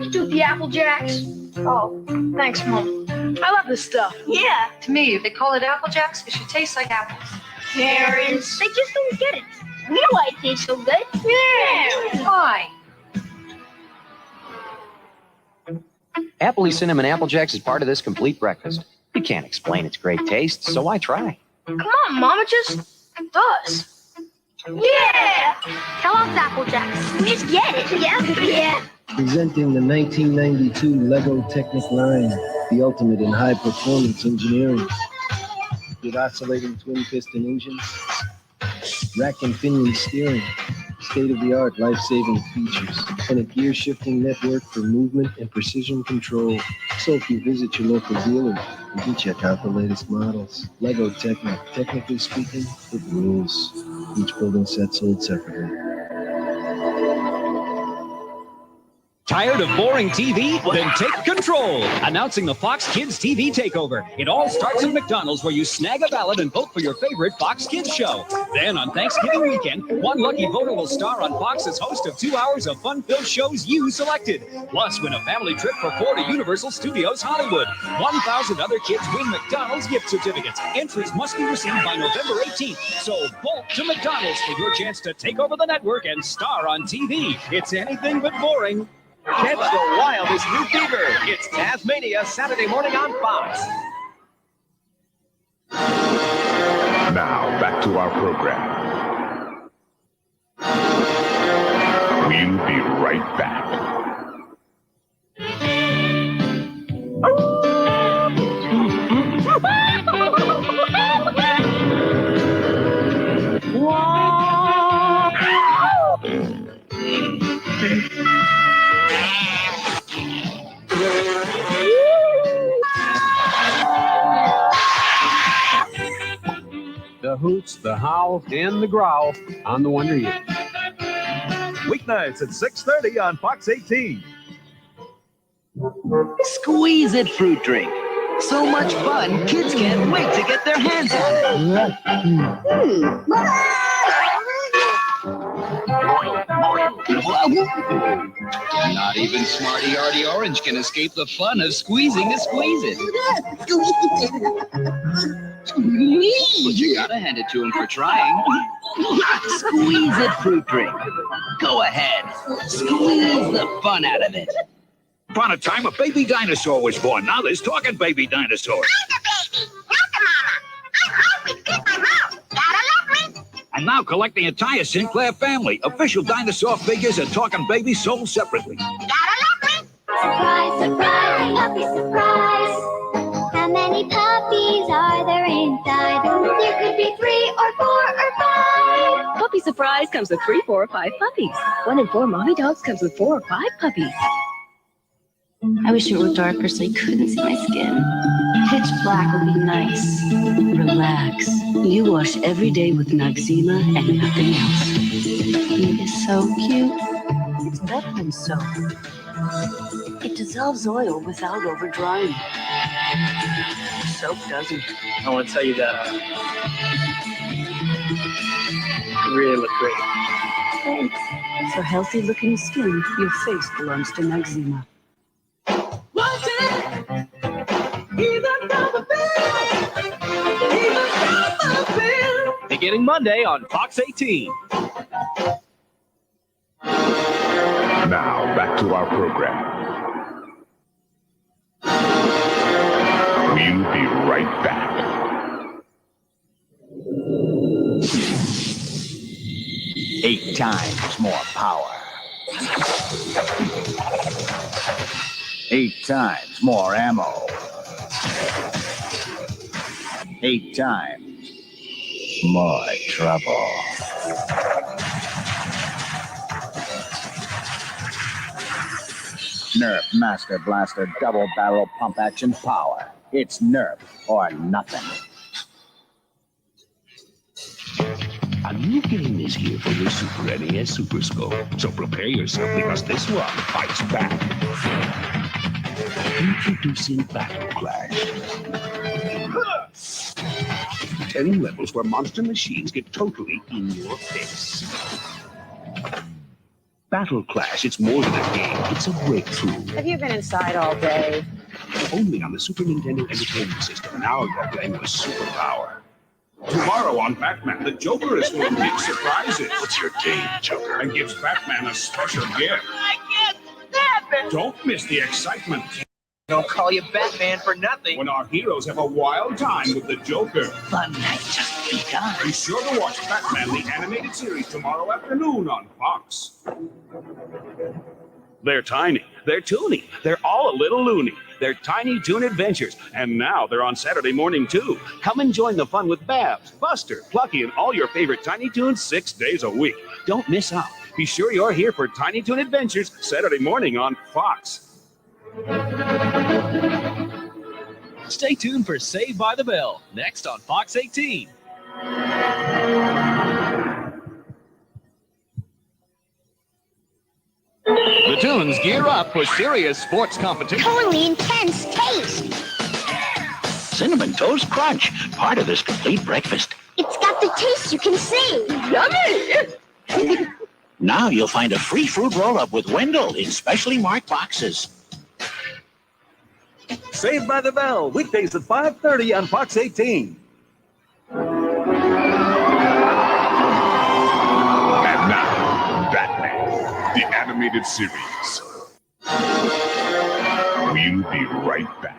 substitute the Apple Jacks. Oh, thanks, Mom. I love this stuff. Yeah. To me, if they call it Apple Jacks, it should taste like apples. Parents, they just don't get it. We know why it tastes so good. Yeah. Why? Appley Cinnamon Apple Jacks is part of this complete breakfast. You can't explain its great taste, so why try? Come on, Mom, it just does. Yeah. Kellogg's Apple Jacks. We just get it. Yeah. Presenting the 1992 Lego Technic line, the ultimate in high-performance engineering. With oscillating twin-piston engines, rack and pinion steering, state-of-the-art life-saving features, and a gear-shifting network for movement and precision control. So if you visit your local dealer, you can check out the latest models. Lego Technic, technically speaking, it rules. Each building set sold separately. Tired of boring TV? Then take control! Announcing the Fox Kids TV Takeover. It all starts at McDonald's, where you snag a ballot and vote for your favorite Fox Kids show. Then on Thanksgiving weekend, one lucky voter will star on Fox as host of 2 hours of fun-filled shows you selected. Plus, win a family trip for 4 to Universal Studios Hollywood. 1,000 other kids win McDonald's gift certificates. Entries must be received by November 18th. So vote to McDonald's for your chance to take over the network and star on TV. It's anything but boring. Catch the wildest new fever. It's Tasmania, Saturday morning on Fox. Now, back to our program. We'll be right back. The hoots, the howl, and the growl on the Wonder Years. Weeknights at 6:30 on Fox 18. Squeeze It fruit drink. So much fun, kids can't wait to get their hands on it. Not even Smarty Arty Orange can escape the fun of squeezing to squeeze it. But you gotta hand it to him for trying. Squeeze It fruit drink. Go ahead, squeeze the fun out of it. Upon a time, a baby dinosaur was born. Now there's talking baby dinosaurs. I'm the baby, not the mama. I'm hungry to keep my mouth. Gotta let me. And now collect the entire Sinclair family. Official dinosaur figures and talking babies sold separately. Gotta let me. Surprise, surprise, puppy surprise. How many puppies are there inside? There could be 3 or 4 or 5. Puppy Surprise comes with 3, 4, or 5 puppies. 1 in 4 mommy dogs comes with 4 or 5 puppies. I wish it were darker so you couldn't see my skin. Pitch black would be nice. Relax. You wash every day with Noxzema and nothing else. It is so cute. It's better than soap. It dissolves oil without over drying. Soap doesn't. I want to tell you that you really look great. Thanks. For healthy looking skin, your face belongs to Noxzema. Beginning Monday on Fox 18. Now, back to our program. We'll be right back. Eight times more power. 8 times more ammo. 8 times more trouble. Nerf Master Blaster double barrel pump action power. It's Nerf or nothing. A new game is here for your Super NES Super Scope, so prepare yourself because this one fights back. Introducing Battle Clash. 10 levels where monster machines get totally in your face. Battle Clash, it's more than a game. It's a breakthrough. Have you been inside all day? Only on the Super Nintendo Entertainment System. Now you're playing with superpower. Tomorrow on Batman, the Joker is full of big surprises. What's your game, Joker? And gives Batman a special gift. I can't stand it! Don't miss the excitement Don't call you Batman for nothing. when our heroes have a wild time with the Joker. Fun night just begun. Be sure to watch Batman the Animated Series tomorrow afternoon on Fox. They're tiny, they're toony, they're all a little loony. They're Tiny Toon Adventures, and now they're on Saturday morning too. Come and join the fun with Babs, Buster, Plucky, and all your favorite Tiny Toons 6 days a week. Don't miss out. Be sure you're here for Tiny Toon Adventures Saturday morning on Fox. Stay tuned for Saved by the Bell, next on Fox 18. The Toons gear up for serious sports competition. Totally intense taste. Cinnamon Toast Crunch, part of this complete breakfast. It's got the taste you can see. Yummy! Now you'll find a free fruit roll-up with Wendell in specially marked boxes. Saved by the Bell, weekdays at 5:30 on Fox 18. And now, Batman, the animated series. We'll be right back.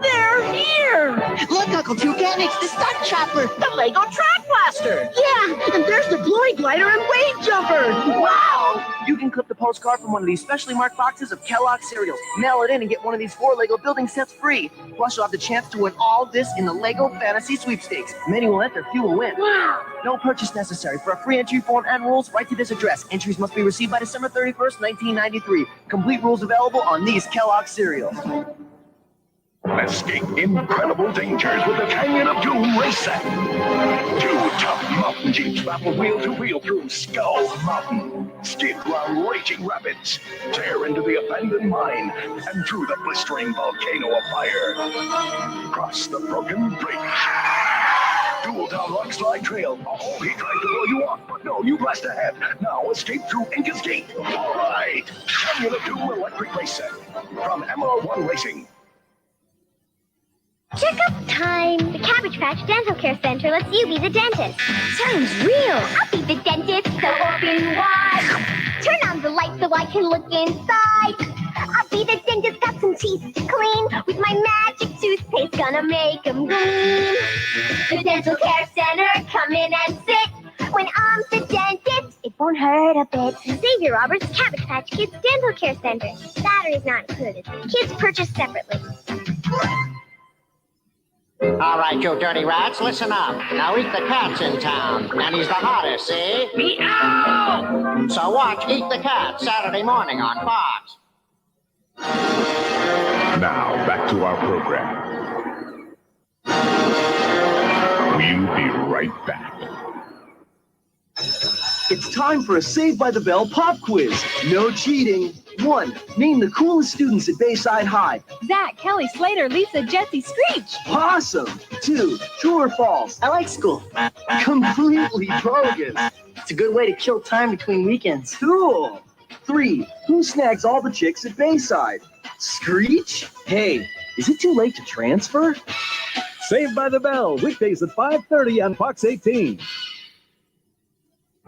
They're here! Look, Uncle Toucan, it's the stunt chopper. The Lego Track Blaster! Yeah, and there's the glory glider and wave jumper. Wow! You can clip the postcard from one of these specially marked boxes of Kellogg's cereals, mail it in, and get one of these 4 Lego building sets free. Plus, you'll have the chance to win all this in the Lego Fantasy Sweepstakes. Many will enter, few will win. Wow! No purchase necessary. For a free entry form and rules, write to this address. Entries must be received by December 31st, 1993. Complete rules available on these Kellogg's cereals. Escape incredible dangers with the Canyon of Doom race set. 2 tough mountain jeeps battle wheel to wheel through Skull Mountain, skid around raging rapids, tear into the abandoned mine, and through the blistering volcano of fire. Cross the broken bridge. Duel down rock slide trail. Oh, he tried to throw you off, but no, you blast ahead. Now escape through Inca's Gate. All right, Canyon of Doom electric race set from MR1 Racing. Checkup time. The Cabbage Patch Dental Care Center lets you be the dentist. Sounds real. I'll be the dentist, so open wide. Turn on the light so I can look inside. I'll be the dentist, got some teeth to clean. With my magic toothpaste, gonna make them gleam. The Dental Care Center, come in and sit. When I'm the dentist, it won't hurt a bit. Xavier Roberts, Cabbage Patch Kids Dental Care Center. Batteries not included. Kids purchased separately. All right, you dirty rats, listen up. Now Eat the Cat's in town, and he's the hottest, see? Meow! So watch Eat the Cat Saturday morning on Fox. Now, back to our program. We'll be right back. It's time for a Saved by the Bell pop quiz. No cheating. 1. Name the coolest students at Bayside High. Zach, Kelly, Slater, Lisa, Jesse, Screech. Awesome. 2. True or false? I like school. Completely bogus. It's a good way to kill time between weekends. Cool. 3. Who snags all the chicks at Bayside? Screech? Hey, is it too late to transfer? Saved by the Bell, weekdays at 5:30 on Fox 18.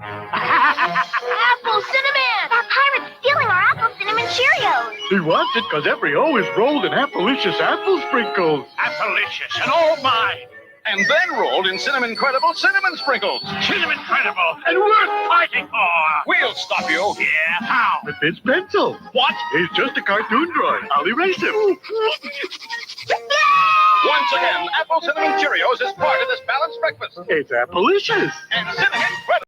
Apple Cinnamon! That pirate's stealing our Apple Cinnamon Cheerios! He wants it because every O is rolled in Appalicious apple sprinkles. Appalicious and all mine. And then rolled in Cinnamon Credible Cinnamon Sprinkles. Cinnamon Credible and worth fighting for. We'll stop you. Yeah, how? With this pencil. What? He's just a cartoon drawing. I'll erase him. Once again, Apple Cinnamon Cheerios is part of this balanced breakfast. It's Appalicious. And Cinnamon Credible.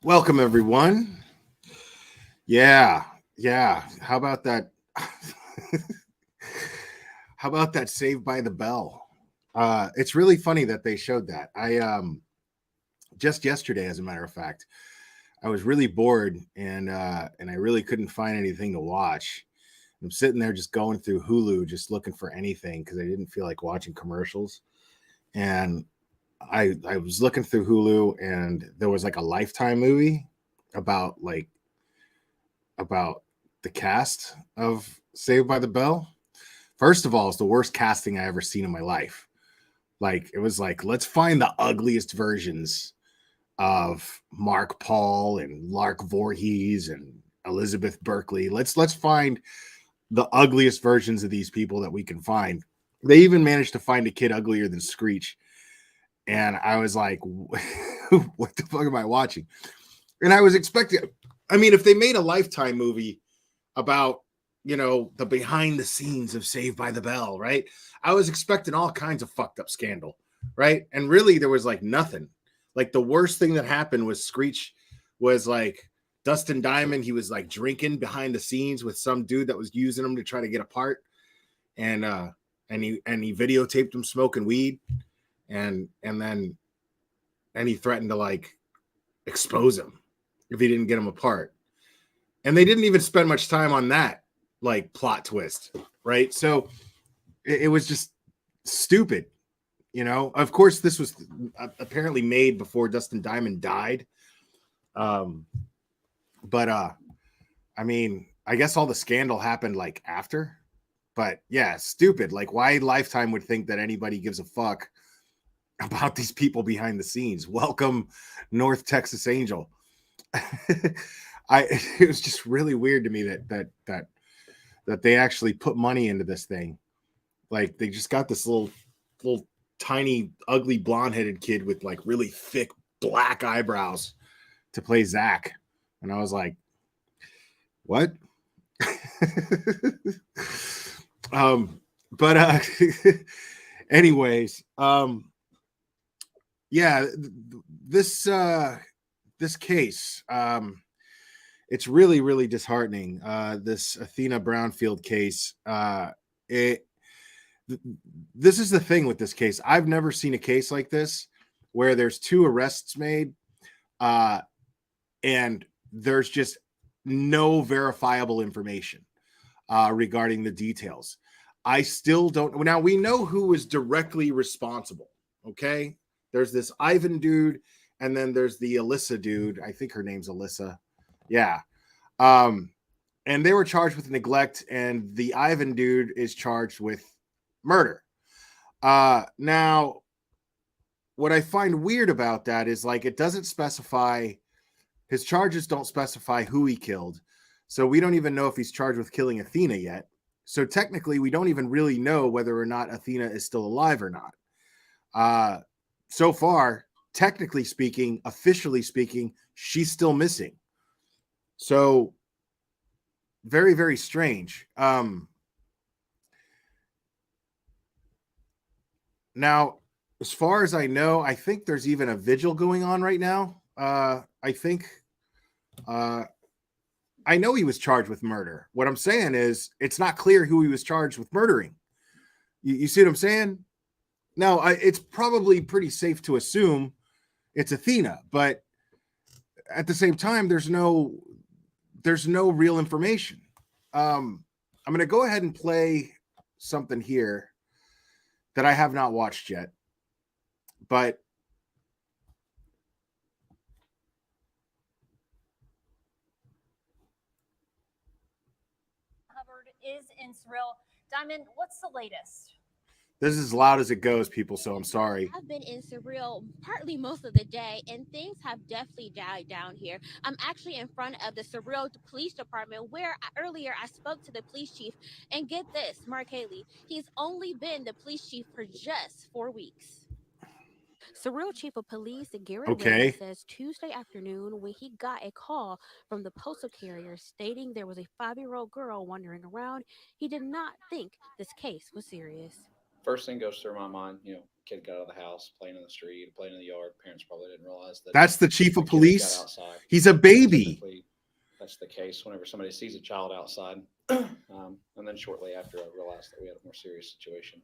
Welcome, everyone. Yeah, yeah. How about that? How about that Saved by the Bell? It's really funny that they showed that. I just yesterday, as a matter of fact, I was really bored and I really couldn't find anything to watch. I'm sitting there just going through Hulu, just looking for anything because I didn't feel like watching commercials. And I was looking through Hulu, and there was like a Lifetime movie about about the cast of Saved by the Bell. First of all, it's the worst casting I ever seen in my life. Like it was like, let's find the ugliest versions of Mark Paul and Lark Voorhees and Elizabeth Berkley. Let's find the ugliest versions of these people that we can find. They even managed to find a kid uglier than Screech. And I was like, what the fuck am I watching? And I was expecting, I mean, if they made a Lifetime movie about, the behind the scenes of Saved by the Bell, right? I was expecting all kinds of fucked up scandal, right? And really, there was like nothing. Like the worst thing that happened was Screech was like Dustin Diamond. He was like drinking behind the scenes with some dude that was using him to try to get apart, and he videotaped him smoking weed, and he threatened to like expose him if he didn't get him apart. And they didn't even spend much time on that like plot twist, right? So it was just stupid, Of course, this was apparently made before Dustin Diamond died. But I mean, I guess all the scandal happened like after. But yeah, stupid. Like, why Lifetime would think that anybody gives a fuck about these people behind the scenes? Welcome, North Texas Angel. It was just really weird to me that they actually put money into this thing. Like they just got this little tiny ugly blonde-headed kid with like really thick black eyebrows to play Zach. And I was like, what? But anyways, yeah, this case, it's really, really disheartening. This Athena Brownfield case, this is the thing with this case. I've never seen a case like this where there's 2 arrests made, and there's just no verifiable information regarding the details. I still don't. Now we know who is directly responsible. Okay, there's this Ivan dude, and then there's the Alyssa dude. I think her name's Alyssa. Yeah. And they were charged with neglect, and the Ivan dude is charged with murder. Now, what I find weird about that is like it doesn't specify, his charges don't specify who he killed. So we don't even know if he's charged with killing Athena yet. So technically, we don't even really know whether or not Athena is still alive or not. So far, technically speaking, officially speaking, she's still missing. So very, very strange. Now, as far as I know, I think there's even a vigil going on right now. I think I know he was charged with murder. What I'm saying is it's not clear who he was charged with murdering. You see what I'm saying? Now, it's probably pretty safe to assume it's Athena, but at the same time, there's no real information. I'm going to go ahead and play something here that I have not watched yet, but Hubbard is in Surreal. Diamond, what's the latest? this is as loud as it goes, people, so I'm sorry. I've been in Surreal partly most of the day, and things have definitely died down here. I'm actually in front of the Surreal Police Department, where earlier I spoke to the police chief. And get this, Mark Haley, he's only been the police chief for just 4 weeks. Surreal Chief of Police Garrett Okay. says Tuesday afternoon when he got a call from the postal carrier stating there was a 5-year-old girl wandering around, he did not think this case was serious. First thing goes through my mind, kid got out of the house, playing in the street, playing in the yard. Parents probably didn't realize that. That's the chief of got police. outside. He's a baby. Typically, that's the case whenever somebody sees a child outside. And then shortly after, I realized that we had a more serious situation.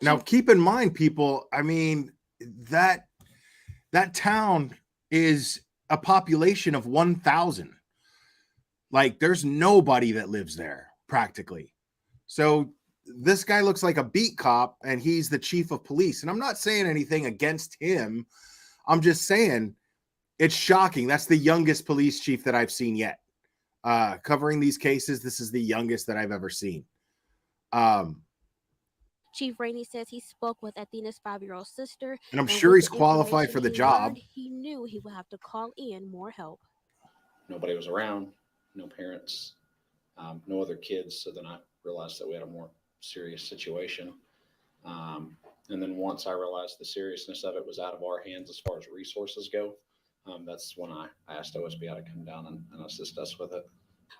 Now, keep in mind, people, I mean, that town is a population of 1,000. Like, there's nobody that lives there practically. So this guy looks like a beat cop, and he's the chief of police. And I'm not saying anything against him. I'm just saying it's shocking. That's the youngest police chief that I've seen yet. Covering these cases, this is the youngest that I've ever seen. Chief Rainey says he spoke with Athena's 5-year-old sister. And I'm sure he's qualified for the job. He knew he would have to call in more help. Nobody was around, no parents, no other kids. So then I realized that we had a more serious situation. And then once I realized the seriousness of it was out of our hands as far as resources go, that's when I asked OSBI to come down and assist us with it.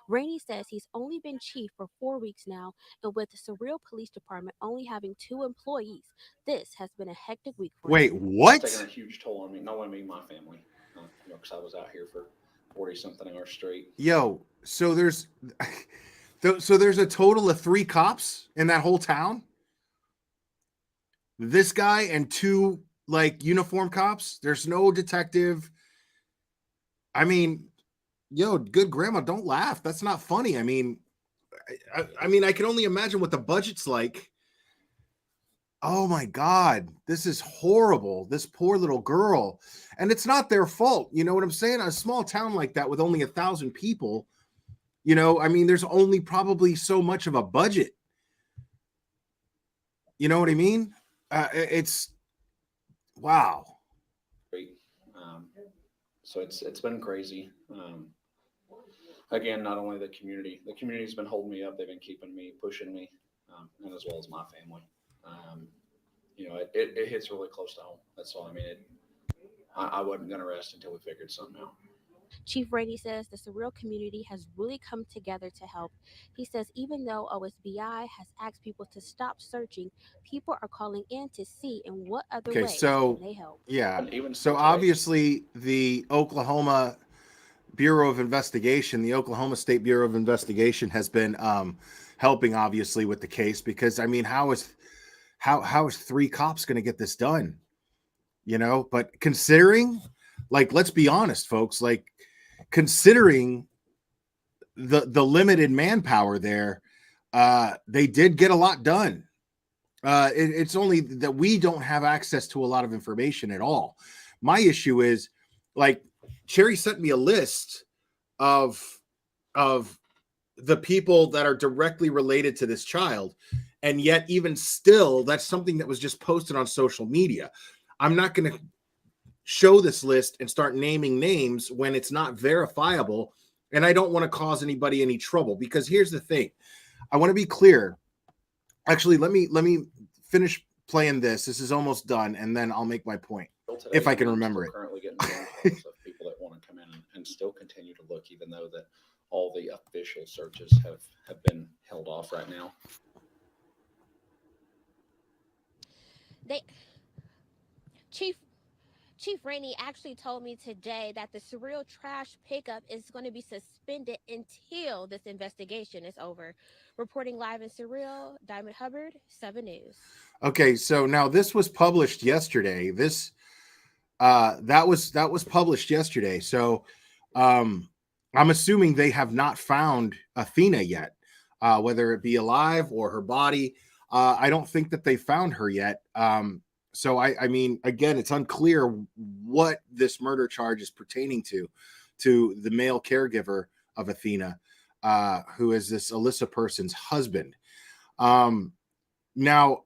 Rainey says he's only been chief for 4 weeks now, and with the Surreal Police Department only having 2 employees, this has been a hectic week for him. Wait, what? It's taken a huge toll on me, not only me, my family, because I was out here for 40-something hours straight. Yo, so there's a total of 3 cops in that whole town? This guy and 2 like uniform cops? There's no detective. I mean, yo, good grandma, don't laugh. That's not funny. I mean, I can only imagine what the budget's like. Oh my God, this is horrible. This poor little girl. And it's not their fault. You know what I'm saying? A small town like that with only 1,000 people, you know, I mean, there's only probably so much of a budget. You know what I mean? It's wow. Great. So it's been crazy. Again, not only the community's been holding me up, they've been keeping me, pushing me, and as well as my family. You know, it hits really close to home. That's all. I mean, I wasn't going to rest until we figured something out. Chief Rainey says the Surreal community has really come together to help. He says even though OSBI has asked people to stop searching, people are calling in to see in what other ways can they help. Yeah. So obviously the Oklahoma Bureau of Investigation, the Oklahoma State Bureau of Investigation has been helping obviously with the case, because I mean, how is 3 cops going to get this done? You know, but considering, like, let's be honest, folks, like, considering the limited manpower there, they did get a lot done. It's only that we don't have access to a lot of information at all. My issue is, like, Cherry sent me a list of the people that are directly related to this child, and yet even still, that's something that was just posted on social media. I'm not going to show this list and start naming names when it's not verifiable, and I don't want to cause anybody any trouble, because here's the thing. I want to be clear. Actually, let me finish playing this. This is almost done, and then I'll make my point if I can remember it. Currently getting phone calls of people that want to come in and still continue to look, even though that all the official searches have been held off right now. Chief Rainey actually told me today that the Surreal trash pickup is going to be suspended until this investigation is over. Reporting live in Surreal, Diamond Hubbard, 7 News. Okay, so now this was published yesterday. This that was published yesterday. So I'm assuming they have not found Athena yet, whether it be alive or her body. I don't think that they found her yet. So I mean, again, it's unclear what this murder charge is pertaining to the male caregiver of Athena, who is this Alyssa person's husband. Now,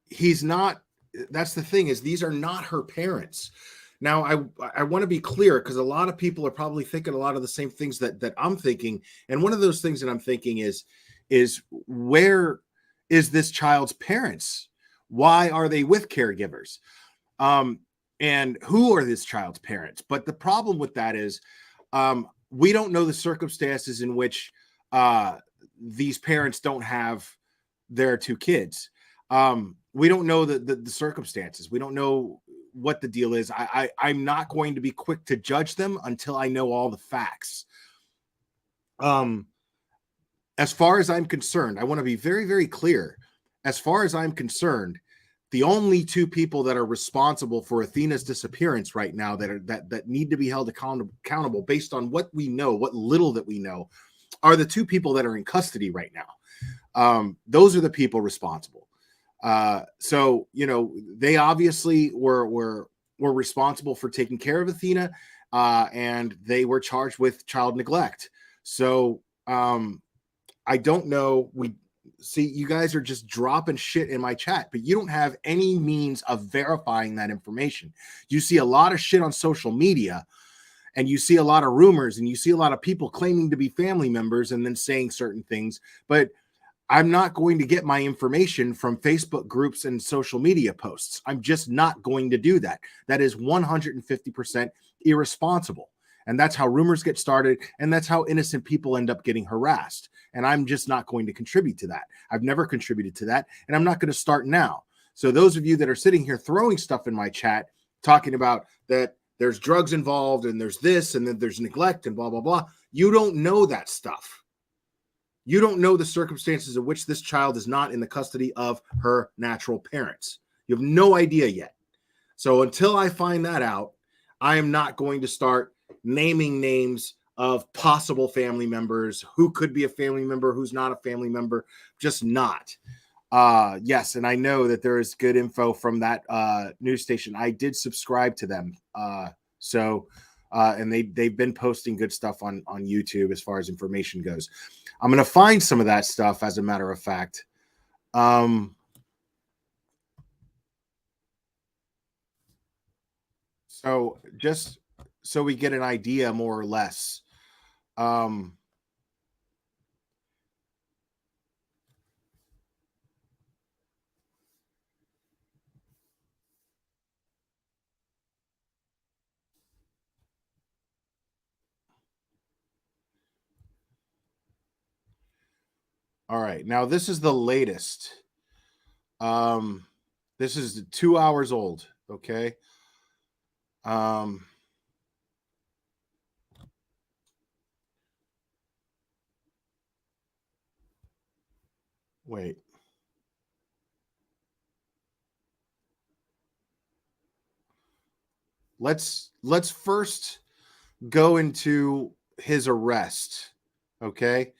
he's not. That's the thing, is these are not her parents. Now, I want to be clear, because a lot of people are probably thinking a lot of the same things that I'm thinking. And one of those things that I'm thinking is where is this child's parents? Why are they with caregivers? And who are this child's parents? But the problem with that is we don't know the circumstances in which these parents don't have their 2 kids. we don't know the circumstances. We don't know what the deal is. I'm not going to be quick to judge them until I know all the facts. As far as I'm concerned, I want to be very, very clear. As far as I'm concerned, the only two people that are responsible for Athena's disappearance right now that need to be held accountable based on what we know, what little that we know, are the two people that are in custody right now. Those are the people responsible. So, you know, they obviously were responsible for taking care of Athena, and they were charged with child neglect. So, I don't know. We see you guys are just dropping shit in my chat, but you don't have any means of verifying that information. You see a lot of shit on social media, and you see a lot of rumors, and you see a lot of people claiming to be family members and then saying certain things. But I'm not going to get my information from Facebook groups and social media posts. I'm just not going to do that. That is 150% irresponsible. And that's how rumors get started. And that's how innocent people end up getting harassed. And I'm just not going to contribute to that. I've never contributed to that. And I'm not going to start now. So those of you that are sitting here throwing stuff in my chat, talking about that there's drugs involved and there's this and then there's neglect and blah, blah, blah. You don't know that stuff. You don't know the circumstances in which this child is not in the custody of her natural parents. You have no idea yet. So until I find that out, I am not going to start naming names of possible family members, who could be a family member, who's not a family member, just not. Yes, and I know that there is good info from that news station. I did subscribe to them. And they've been posting good stuff on YouTube as far as information goes. I'm going to find some of that stuff, as a matter of fact. So just so we get an idea more or less. All right, now this is the latest. This is 2 hours old. Okay. Wait. Let's first go into his arrest. Okay.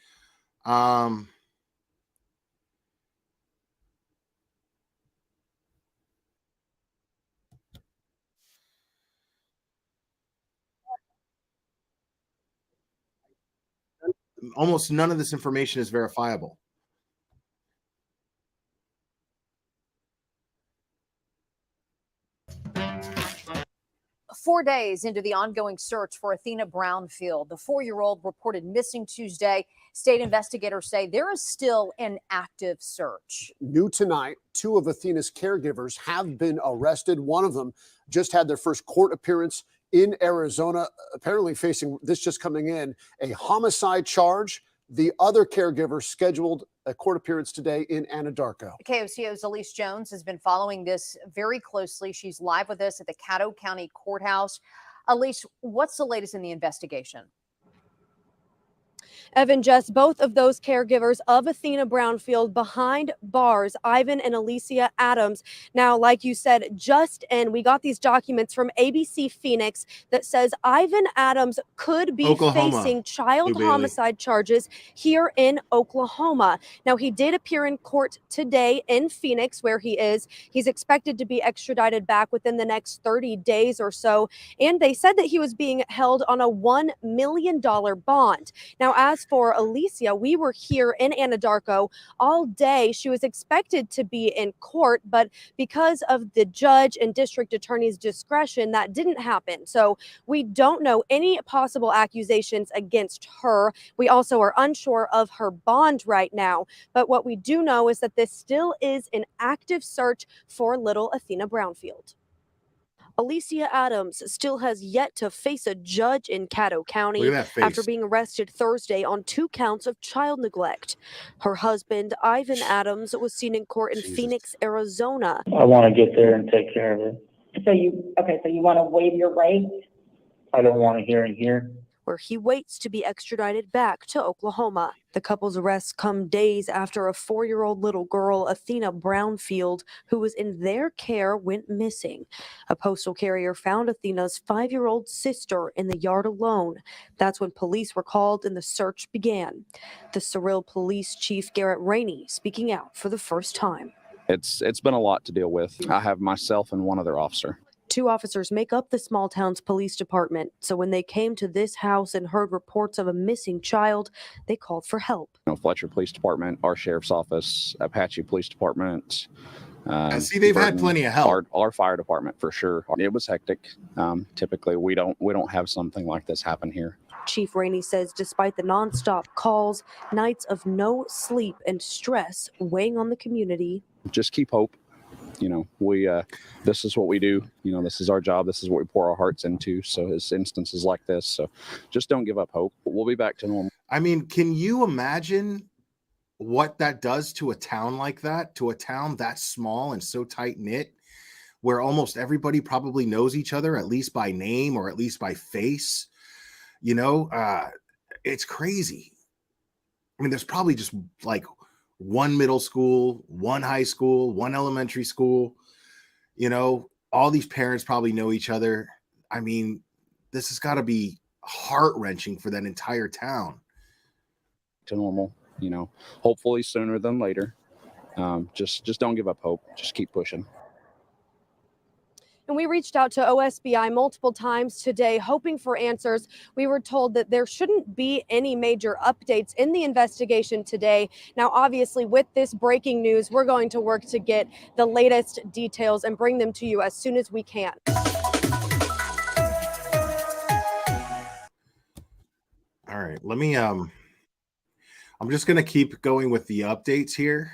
Almost none of this information is verifiable. Four days into the ongoing search for Athena Brownfield, the 4-year-old reported missing Tuesday. State investigators say there is still an active search. New tonight, 2 of Athena's caregivers have been arrested. One of them just had their first court appearance in Arizona, apparently facing, this just coming in, a homicide charge. The other caregiver scheduled a court appearance today in Anadarko. KOCO's Elise Jones has been following this very closely. She's live with us at the Caddo County Courthouse. Elise, what's the latest in the investigation? Evan, Jess, both of those caregivers of Athena Brownfield behind bars, Ivan and Alicia Adams. Now, like you said, just in, we got these documents from ABC Phoenix that says Ivan Adams could be facing child homicide charges here in Oklahoma. Now, he did appear in court today in Phoenix, where he is. He's expected to be extradited back within the next 30 days or so. And they said that he was being held on a $1 million bond. Now, as for Alicia, we were here in Anadarko all day. She was expected to be in court, but because of the judge and district attorney's discretion, that didn't happen. So we don't know any possible accusations against her. We also are unsure of her bond right now. But what we do know is that this still is an active search for little Athena Brownfield. Alicia Adams still has yet to face a judge in Caddo County Look at that face. after being arrested Thursday on 2 counts of child neglect. Her husband, Ivan Adams, was seen in court in Phoenix, Arizona. I want to get there and take care of it. So you want to waive your right? I don't want to hear and hear. Where he waits to be extradited back to Oklahoma. The couple's arrests come days after a 4-year-old little girl, Athena Brownfield, who was in their care, went missing. A postal carrier found Athena's 5-year-old sister in the yard alone. That's when police were called and the search began. The Surreal Police Chief Garrett Rainey speaking out for the first time. It's been a lot to deal with. I have myself and one other officer. 2 officers make up the small town's police department, so when they came to this house and heard reports of a missing child, they called for help. Fletcher Police Department, our sheriff's office, Apache Police Department. See, they've had plenty of help. Our fire department, for sure. It was hectic. Typically, we don't have something like this happen here. Chief Rainey says despite the nonstop calls, nights of no sleep and stress weighing on the community. Just keep hope. This is what we do. This is our job. This is what we pour our hearts into. So it's instances like this. So just don't give up hope. We'll be back to normal. I mean, can you imagine what that does to a town like that, to a town that small and so tight knit, where almost everybody probably knows each other, at least by name or at least by face? It's crazy. I mean, there's probably just like one middle school, one high school, one elementary school. All these parents probably know each other. I mean, this has got to be heart-wrenching for that entire town. To normal, hopefully sooner than later. Just don't give up hope. Just keep pushing. And we reached out to OSBI multiple times today, hoping for answers. We were told that there shouldn't be any major updates in the investigation today. Now, obviously, with this breaking news, we're going to work to get the latest details and bring them to you as soon as we can. All right, let me, I'm just going to keep going with the updates here.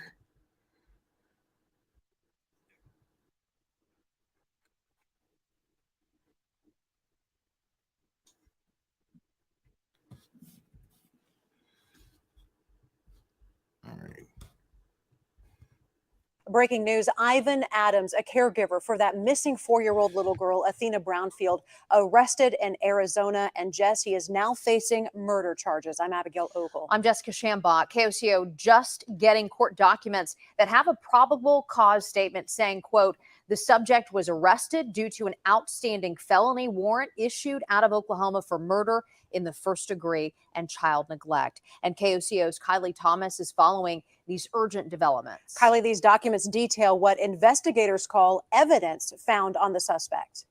Breaking news, Ivan Adams, a caregiver for that missing 4-year-old little girl, Athena Brownfield, arrested in Arizona. And Jess, he is now facing murder charges. I'm Abigail Ogle. I'm Jessica Shambach. KOCO just getting court documents that have a probable cause statement saying, quote, the subject was arrested due to an outstanding felony warrant issued out of Oklahoma for murder in the first degree and child neglect. And KOCO's Kylie Thomas is following these urgent developments. Kylie, these documents detail what investigators call evidence found on the suspect.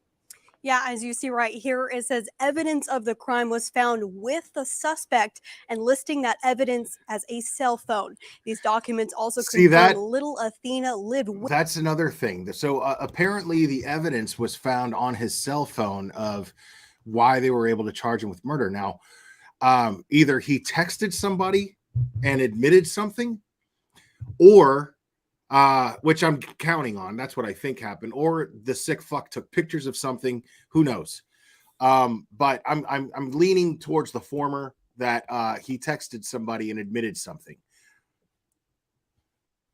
Yeah, as you see right here, it says evidence of the crime was found with the suspect and listing that evidence as a cell phone. These documents also confirm little Athena lived with. That's another thing. So apparently the evidence was found on his cell phone of why they were able to charge him with murder. Now, either he texted somebody and admitted something, or which I'm counting on. That's what I think happened. Or the sick fuck took pictures of something. Who knows? But I'm leaning towards the former, that he texted somebody and admitted something.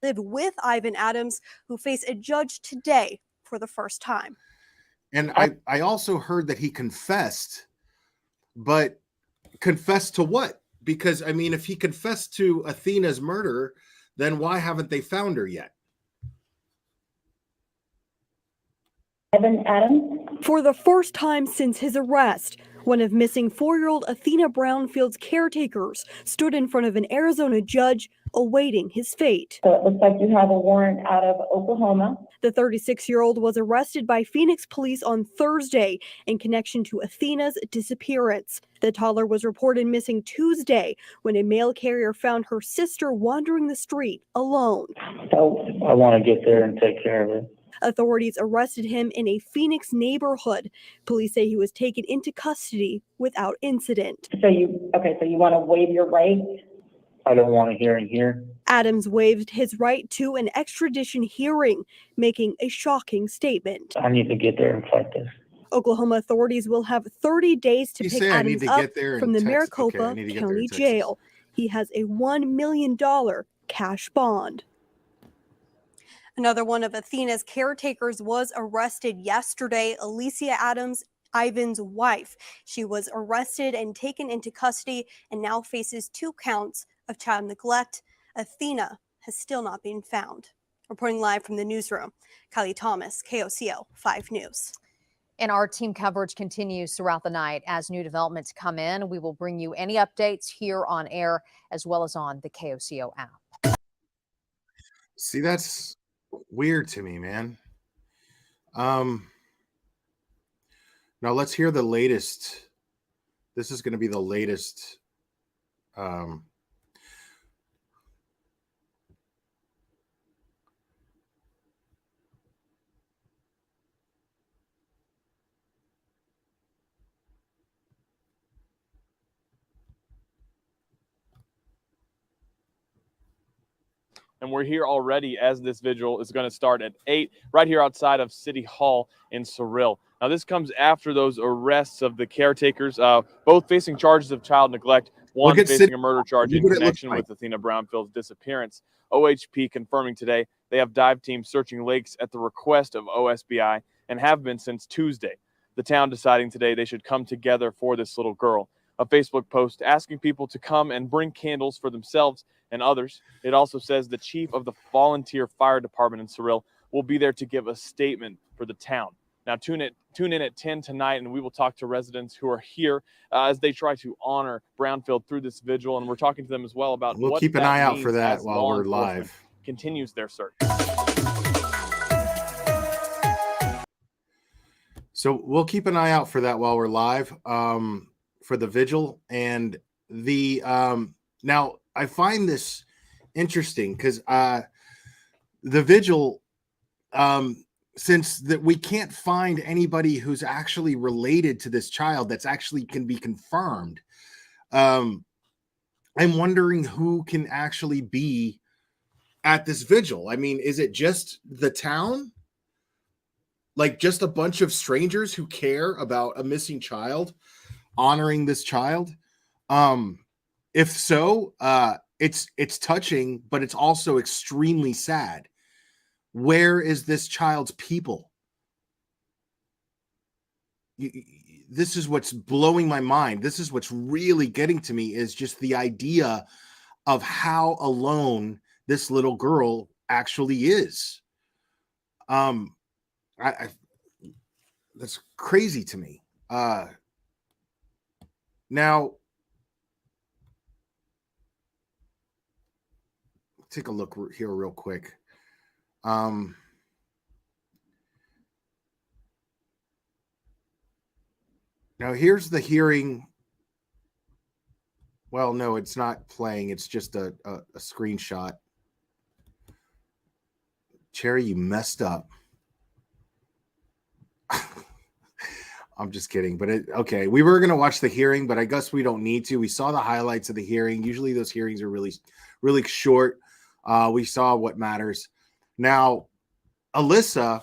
Lived with Ivan Adams, who faced a judge today for the first time. And I also heard that he confessed, but confessed to what? Because, I mean, if he confessed to Athena's murder, then why haven't they found her yet? Ivan Adams? For the first time since his arrest, one of missing 4-year-old Athena Brownfield's caretakers stood in front of an Arizona judge awaiting his fate. So it looks like you have a warrant out of Oklahoma. The 36-year-old was arrested by Phoenix police on Thursday in connection to Athena's disappearance. The toddler was reported missing Tuesday when a mail carrier found her sister wandering the street alone. So I want to get there and take care of it. Authorities arrested him in a Phoenix neighborhood. Police say he was taken into custody without incident. So you want to waive your right? I don't want to hear and hear. Adams waived his right to an extradition hearing, making a shocking statement. I need to get there and fight this. Oklahoma authorities will have 30 days to You pick say I need Adams to up get there from in the Texas. Okay, I Maricopa need to get there in County Texas. Jail. He has a $1 million cash bond. Another one of Athena's caretakers was arrested yesterday, Alicia Adams, Ivan's wife. She was arrested and taken into custody and now faces 2 counts of child neglect. Athena has still not been found. Reporting live from the newsroom, Kylie Thomas, KOCO 5 News. And our team coverage continues throughout the night. As new developments come in, we will bring you any updates here on air as well as on the KOCO app. See, that's weird to me, man. Now let's hear the latest. This is going to be the latest. And we're here already as this vigil is going to start at 8 right here outside of City Hall in Cyril. Now, this comes after those arrests of the caretakers, both facing charges of child neglect, one facing a murder charge in connection with Athena Brownfield's disappearance. OHP confirming today they have dive teams searching lakes at the request of OSBI and have been since Tuesday. The town deciding today they should come together for this little girl. A Facebook post asking people to come and bring candles for themselves and others. It also says the chief of the volunteer fire department in Cyril will be there to give a statement for the town. Now tune in at 10 tonight, and we will talk to residents who are here as they try to honor Brownfield through this vigil, and we're talking to them as well about We'll what keep an that eye out for means that as while law we're enforcement live. continues their search. So we'll keep an eye out for that while we're live, for the vigil. And the now I find this interesting because the vigil, since that we can't find anybody who's actually related to this child that's actually can be confirmed. I'm wondering who can actually be at this vigil. I mean, is it just the town? Like just a bunch of strangers who care about a missing child, honoring this child? If so, it's touching, but it's also extremely sad. Where is this child's people? This is what's blowing my mind. This is what's really getting to me, is just the idea of how alone this little girl actually is. That's crazy to me. Now, take a look here real quick. Now here's the hearing. Well, no, it's not playing. It's just a screenshot. Cherry, you messed up. I'm just kidding, but okay. We were going to watch the hearing, but I guess we don't need to. We saw the highlights of the hearing. Usually those hearings are really, really short. We saw what matters. Now, Alyssa,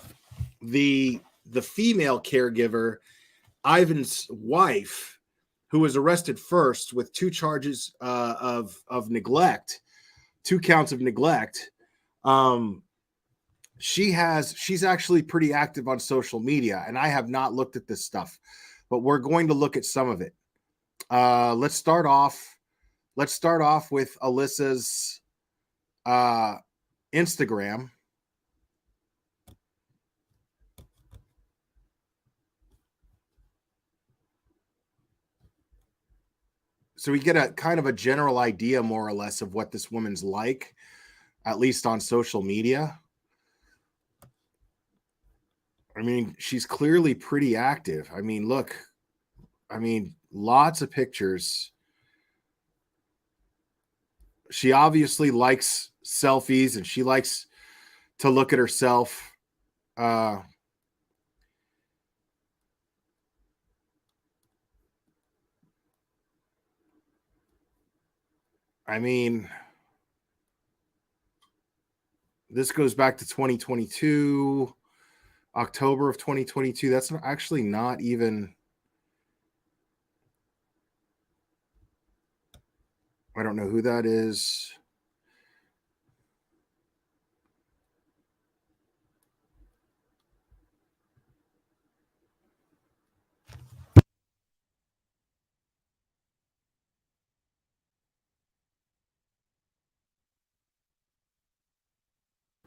the female caregiver, Ivan's wife, who was arrested first with 2 charges of neglect, 2 counts of neglect. She's actually pretty active on social media, and I have not looked at this stuff, but we're going to look at some of it. Let's start off with Alyssa's Instagram. So we get a kind of a general idea, more or less, of what this woman's like, at least on social media. I mean, she's clearly pretty active. I mean, look, lots of pictures. She obviously likes selfies, and she likes to look at herself. I mean, This goes back to 2022, October of 2022. That's actually not even. I don't know who that is.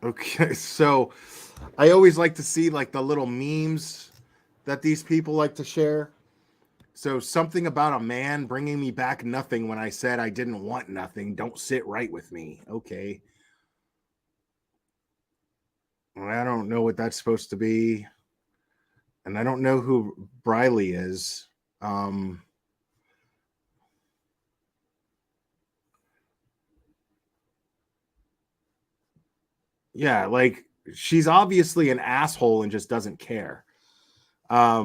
Okay, so I always like to see like the little memes that these people like to share. So something about a man bringing me back nothing when I said I didn't want nothing. Don't sit right with me. Okay. Well, I don't know what that's supposed to be. And I don't know who Briley is. Yeah, like she's obviously an asshole and just doesn't care. I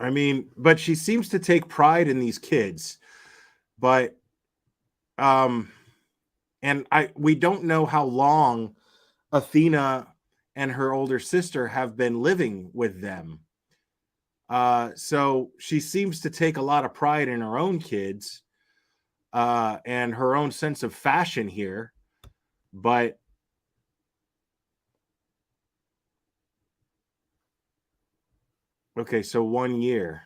mean, but she seems to take pride in these kids. But and we don't know how long Athena and her older sister have been living with them. So she seems to take a lot of pride in her own kids and her own sense of fashion here. But okay, so 1 year.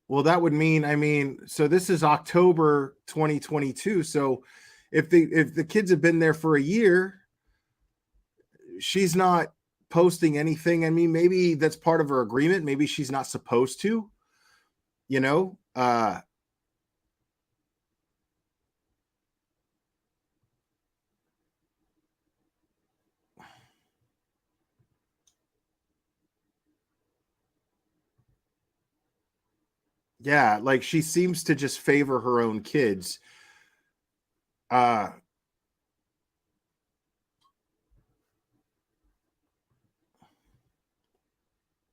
Well, that would mean, I mean, so this is October 2022. So if the kids have been there for a year, she's not posting anything. I mean, maybe that's part of her agreement. Maybe she's not supposed to, you know. Yeah, like she seems to just favor her own kids.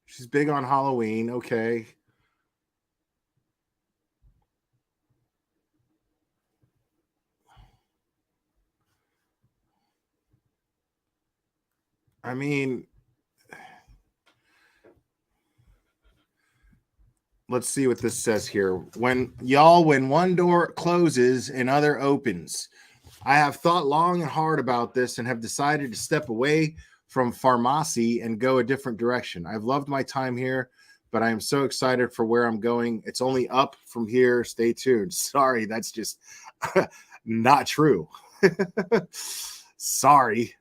She's big on Halloween. Okay. I mean, let's see what this says here. When one door closes, another opens. I have thought long and hard about this and have decided to step away from pharmacy and go a different direction. I've loved my time here, but I am so excited for where I'm going. It's only up from here. Stay tuned. Sorry, that's just not true. Sorry.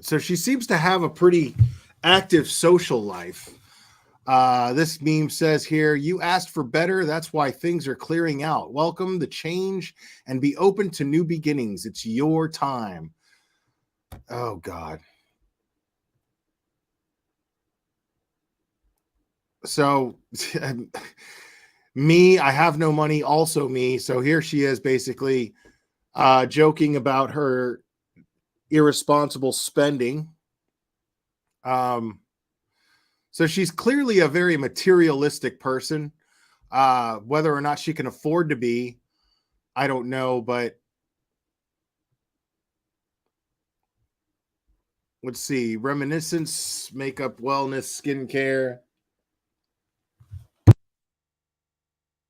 So she seems to have a pretty active social life. This meme says here, you asked for better. That's why things are clearing out. Welcome the change and be open to new beginnings. It's your time. Oh, God. So me, I have no money. Also me. So here she is basically joking about her irresponsible spending. So she's clearly a very materialistic person. Whether or not she can afford to be, I don't know, but let's see. Reminiscence, makeup, wellness, skincare.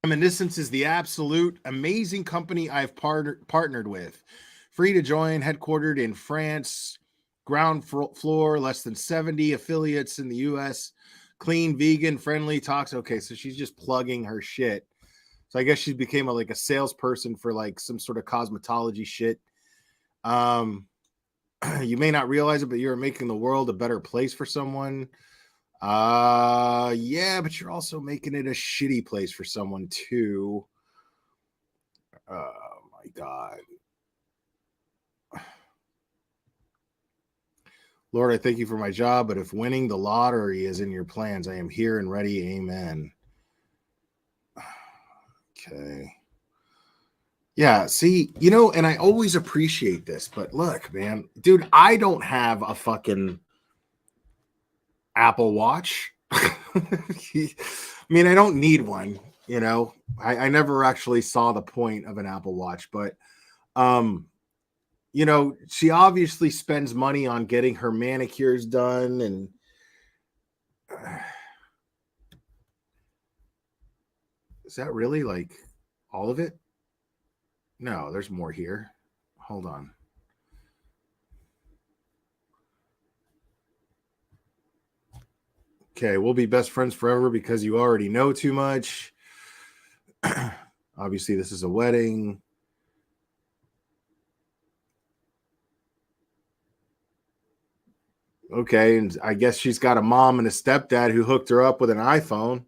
Reminiscence is the absolute amazing company I've partnered with. Free to join, headquartered in France, ground floor, less than 70 affiliates in the US. Clean, vegan, friendly, talks. Okay, so she's just plugging her shit. So I guess she became like a salesperson for like some sort of cosmetology shit. You may not realize it, but you're making the world a better place for someone. Yeah, but you're also making it a shitty place for someone too. Oh my God. Lord, I thank you for my job, but if winning the lottery is in your plans, I am here and ready. Amen. Okay. Yeah, see, you know, and I always appreciate this, but look, man, dude, I don't have a fucking Apple Watch. I mean, I don't need one, you know. I never actually saw the point of an Apple Watch, but you know, she obviously spends money on getting her manicures done and is that really like all of it? No, there's more here. Hold on. Okay, we'll be best friends forever because you already know too much. Obviously, this is a wedding. Okay, and I guess she's got a mom and a stepdad who hooked her up with an iPhone.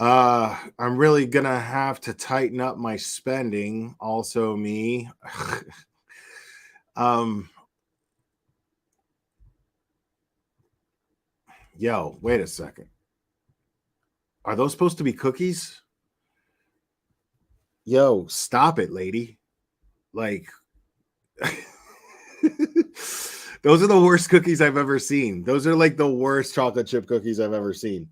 I'm really gonna have to tighten up my spending. Also, me. Yo, wait a second. Are those supposed to be cookies? Yo, stop it, lady. Like, those are the worst cookies I've ever seen. Those are like the worst chocolate chip cookies I've ever seen.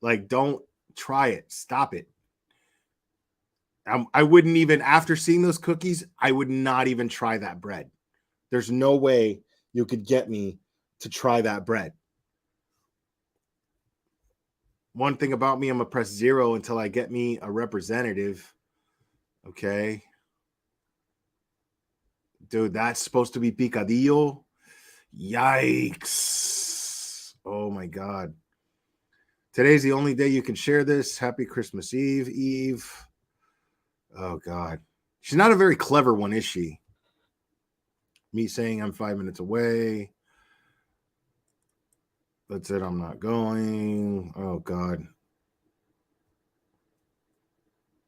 Like, don't try it. Stop it. I wouldn't even, after seeing those cookies, I would not even try that bread. There's no way you could get me to try that bread. One thing about me, I'm going to press 0 until I get me a representative. Okay. Dude, that's supposed to be picadillo. Yikes. Oh my God. Today's the only day you can share this. Happy Christmas Eve. Oh God. She's not a very clever one, is she? Me saying I'm 5 minutes away. That's it. I'm not going. Oh God.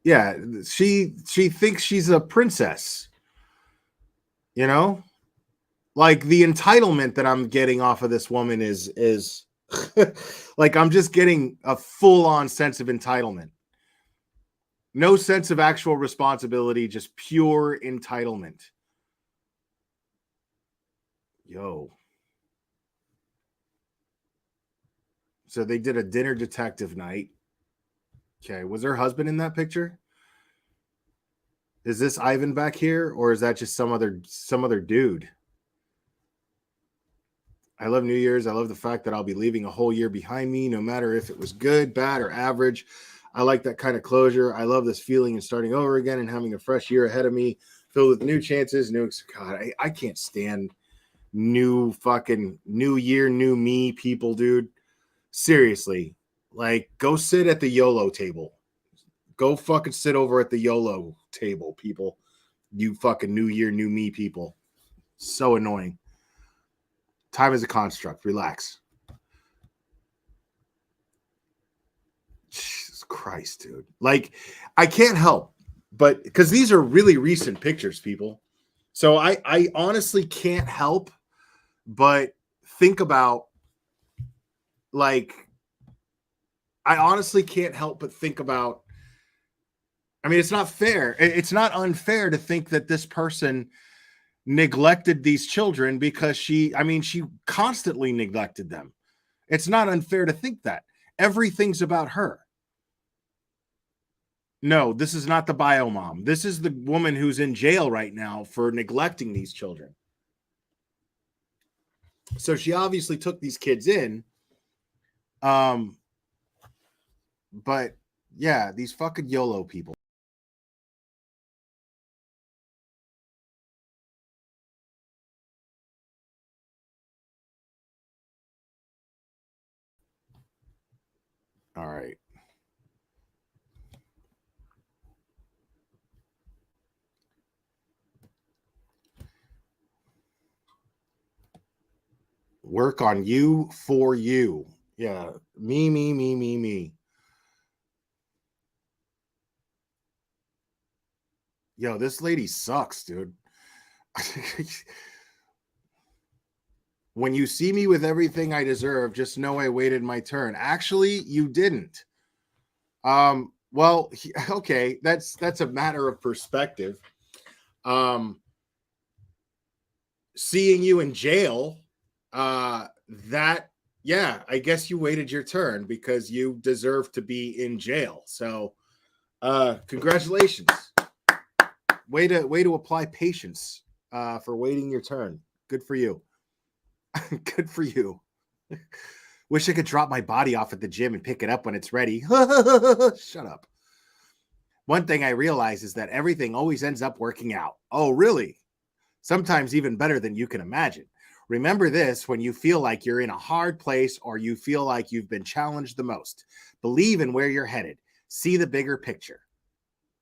Yeah, she thinks she's a princess. You know? Like the entitlement that I'm getting off of this woman is like I'm just getting a full-on sense of entitlement. No sense of actual responsibility, just pure entitlement. Yo. So they did a dinner detective night. Okay, was her husband in that picture? Is this Ivan back here, or is that just some other dude? I love New Year's. I love the fact that I'll be leaving a whole year behind me, no matter if it was good, bad, or average. I like that kind of closure. I love this feeling and starting over again and having a fresh year ahead of me, filled with new chances. God, I can't stand new year, new me people, dude. Seriously, like go sit at the YOLO table. Go fucking sit over at the YOLO table, people. You fucking new year, new me people. So annoying. Time is a construct. Relax. Jesus Christ, dude. Like, I can't help but because these are really recent pictures, people. So I honestly can't help but think about, like, I honestly can't help but think about, I mean, it's not fair. It's not unfair to think that this person neglected these children because she constantly neglected them. It's not unfair to think that. Everything's about her. No, this is not the bio mom. This is the woman who's in jail right now for neglecting these children. So she obviously took these kids in. But yeah, these fucking YOLO people. All right. Work on you for you. Yeah. Me. Yo, this lady sucks, dude. When you see me with everything I deserve, just know I waited my turn. Actually, you didn't. Well, okay, that's a matter of perspective. Seeing you in jail, that, yeah, I guess you waited your turn because you deserve to be in jail. So, congratulations. Way to apply patience for waiting your turn. Good for you. Good for you. Wish I could drop my body off at the gym and pick it up when it's ready. Shut up. One thing I realize is that everything always ends up working out. Oh, really? Sometimes even better than you can imagine. Remember this when you feel like you're in a hard place or you feel like you've been challenged the most. Believe in where you're headed. See the bigger picture.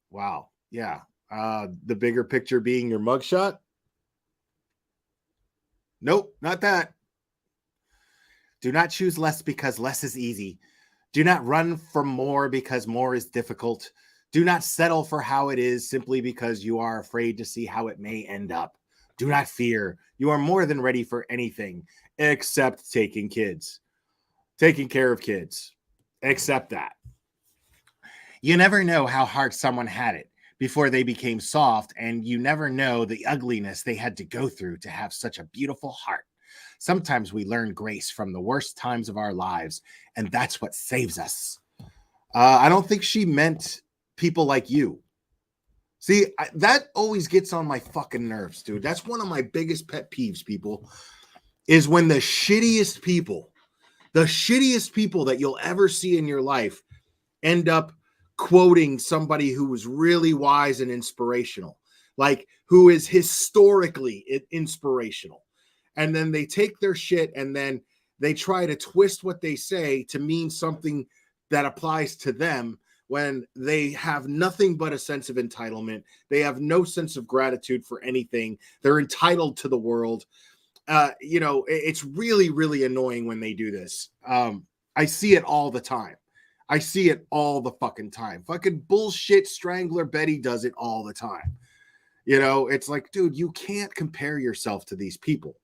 Wow. Yeah. The bigger picture being your mugshot? Nope, not that. Do not choose less because less is easy. Do not run from more because more is difficult. Do not settle for how it is simply because you are afraid to see how it may end up. Do not fear. You are more than ready for anything except taking kids. Taking care of kids. Except that. You never know how hard someone had it before they became soft, and you never know the ugliness they had to go through to have such a beautiful heart. Sometimes we learn grace from the worst times of our lives, and that's what saves us. I don't think she meant people like you. See, that always gets on my fucking nerves, dude. That's one of my biggest pet peeves, people, is when the shittiest people that you'll ever see in your life end up quoting somebody who was really wise and inspirational, like who is historically inspirational. And then they take their shit and then they try to twist what they say to mean something that applies to them when they have nothing but a sense of entitlement. They have no sense of gratitude for anything. They're entitled to the world. It's really, really annoying when they do this. I see it all the time. I see it all the fucking time. Fucking bullshit strangler Betty does it all the time. It's like, dude, you can't compare yourself to these people.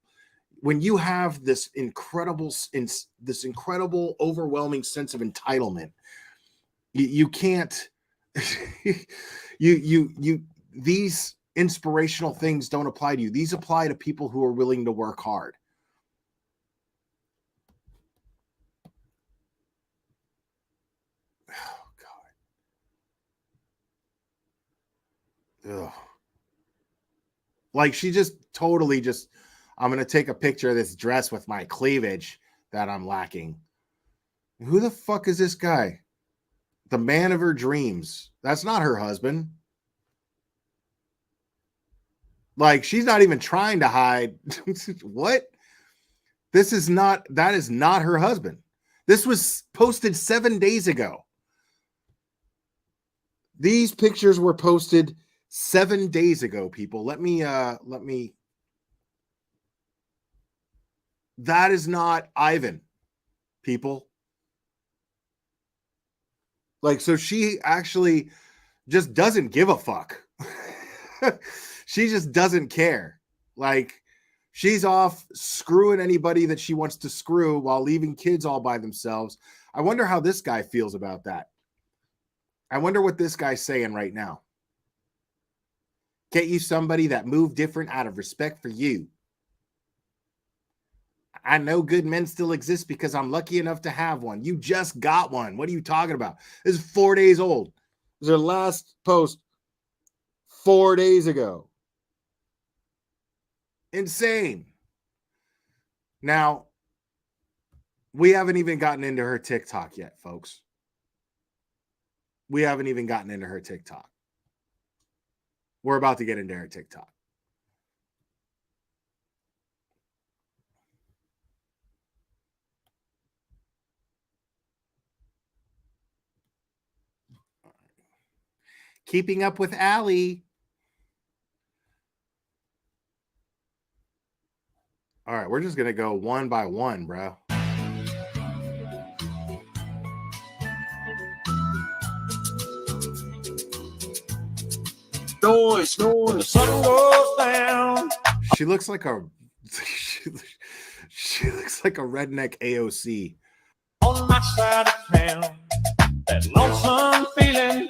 When you have this incredible, overwhelming sense of entitlement, you can't. These inspirational things don't apply to you. These apply to people who are willing to work hard. Oh God. Ugh. Like she just totally just. I'm going to take a picture of this dress with my cleavage that I'm lacking. Who the fuck is this guy? The man of her dreams. That's not her husband. Like, she's not even trying to hide. What? That is not her husband. This was posted 7 days ago. These pictures were posted 7 days ago, people. Let me That is not Ivan, people. Like, so she actually just doesn't give a fuck. She just doesn't care. Like, she's off screwing anybody that she wants to screw while leaving kids all by themselves. I wonder how this guy feels about that. I wonder what this guy's saying right now. Get you somebody that moved different out of respect for you. I know good men still exist because I'm lucky enough to have one. You just got one. What are you talking about? This is 4 days old. This is her last post 4 days ago. Insane. Now, we haven't even gotten into her TikTok yet, folks. We haven't even gotten into her TikTok. We're about to get into her TikTok. Keeping up with Allie. All right, we're just going to go one by one, bro. Noise, noise. The sun goes down. She looks like a she looks like a redneck AOC. On my side of town, That lonesome feeling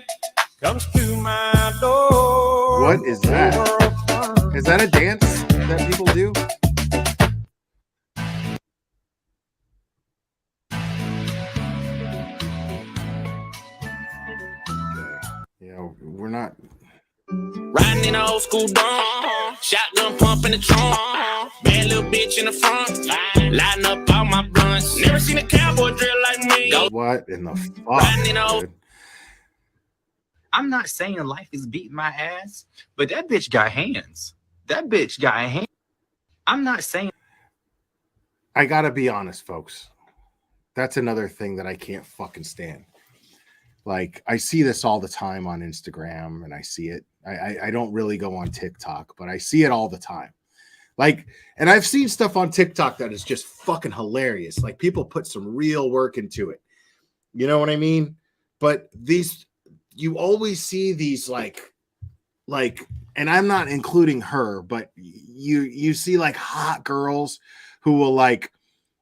comes to my door. What is that? Is that a dance that people do? Yeah, we're not. Riding in an old school dawn, shotgun pump in the trunk, bad little bitch in the front, lighting up all my blunts. Never seen a cowboy drill like me. What in the fuck? Riding in an old. Dude? I'm not saying life is beating my ass, but that bitch got hands. That bitch got hands. I'm not saying. I gotta be honest, folks. That's another thing that I can't fucking stand. Like, I see this all the time on Instagram, and I see it. I don't really go on TikTok, but I see it all the time. Like, and I've seen stuff on TikTok that is just fucking hilarious. Like, people put some real work into it. You know what I mean? But these, you always see these like, and I'm not including her, but you see like hot girls who will like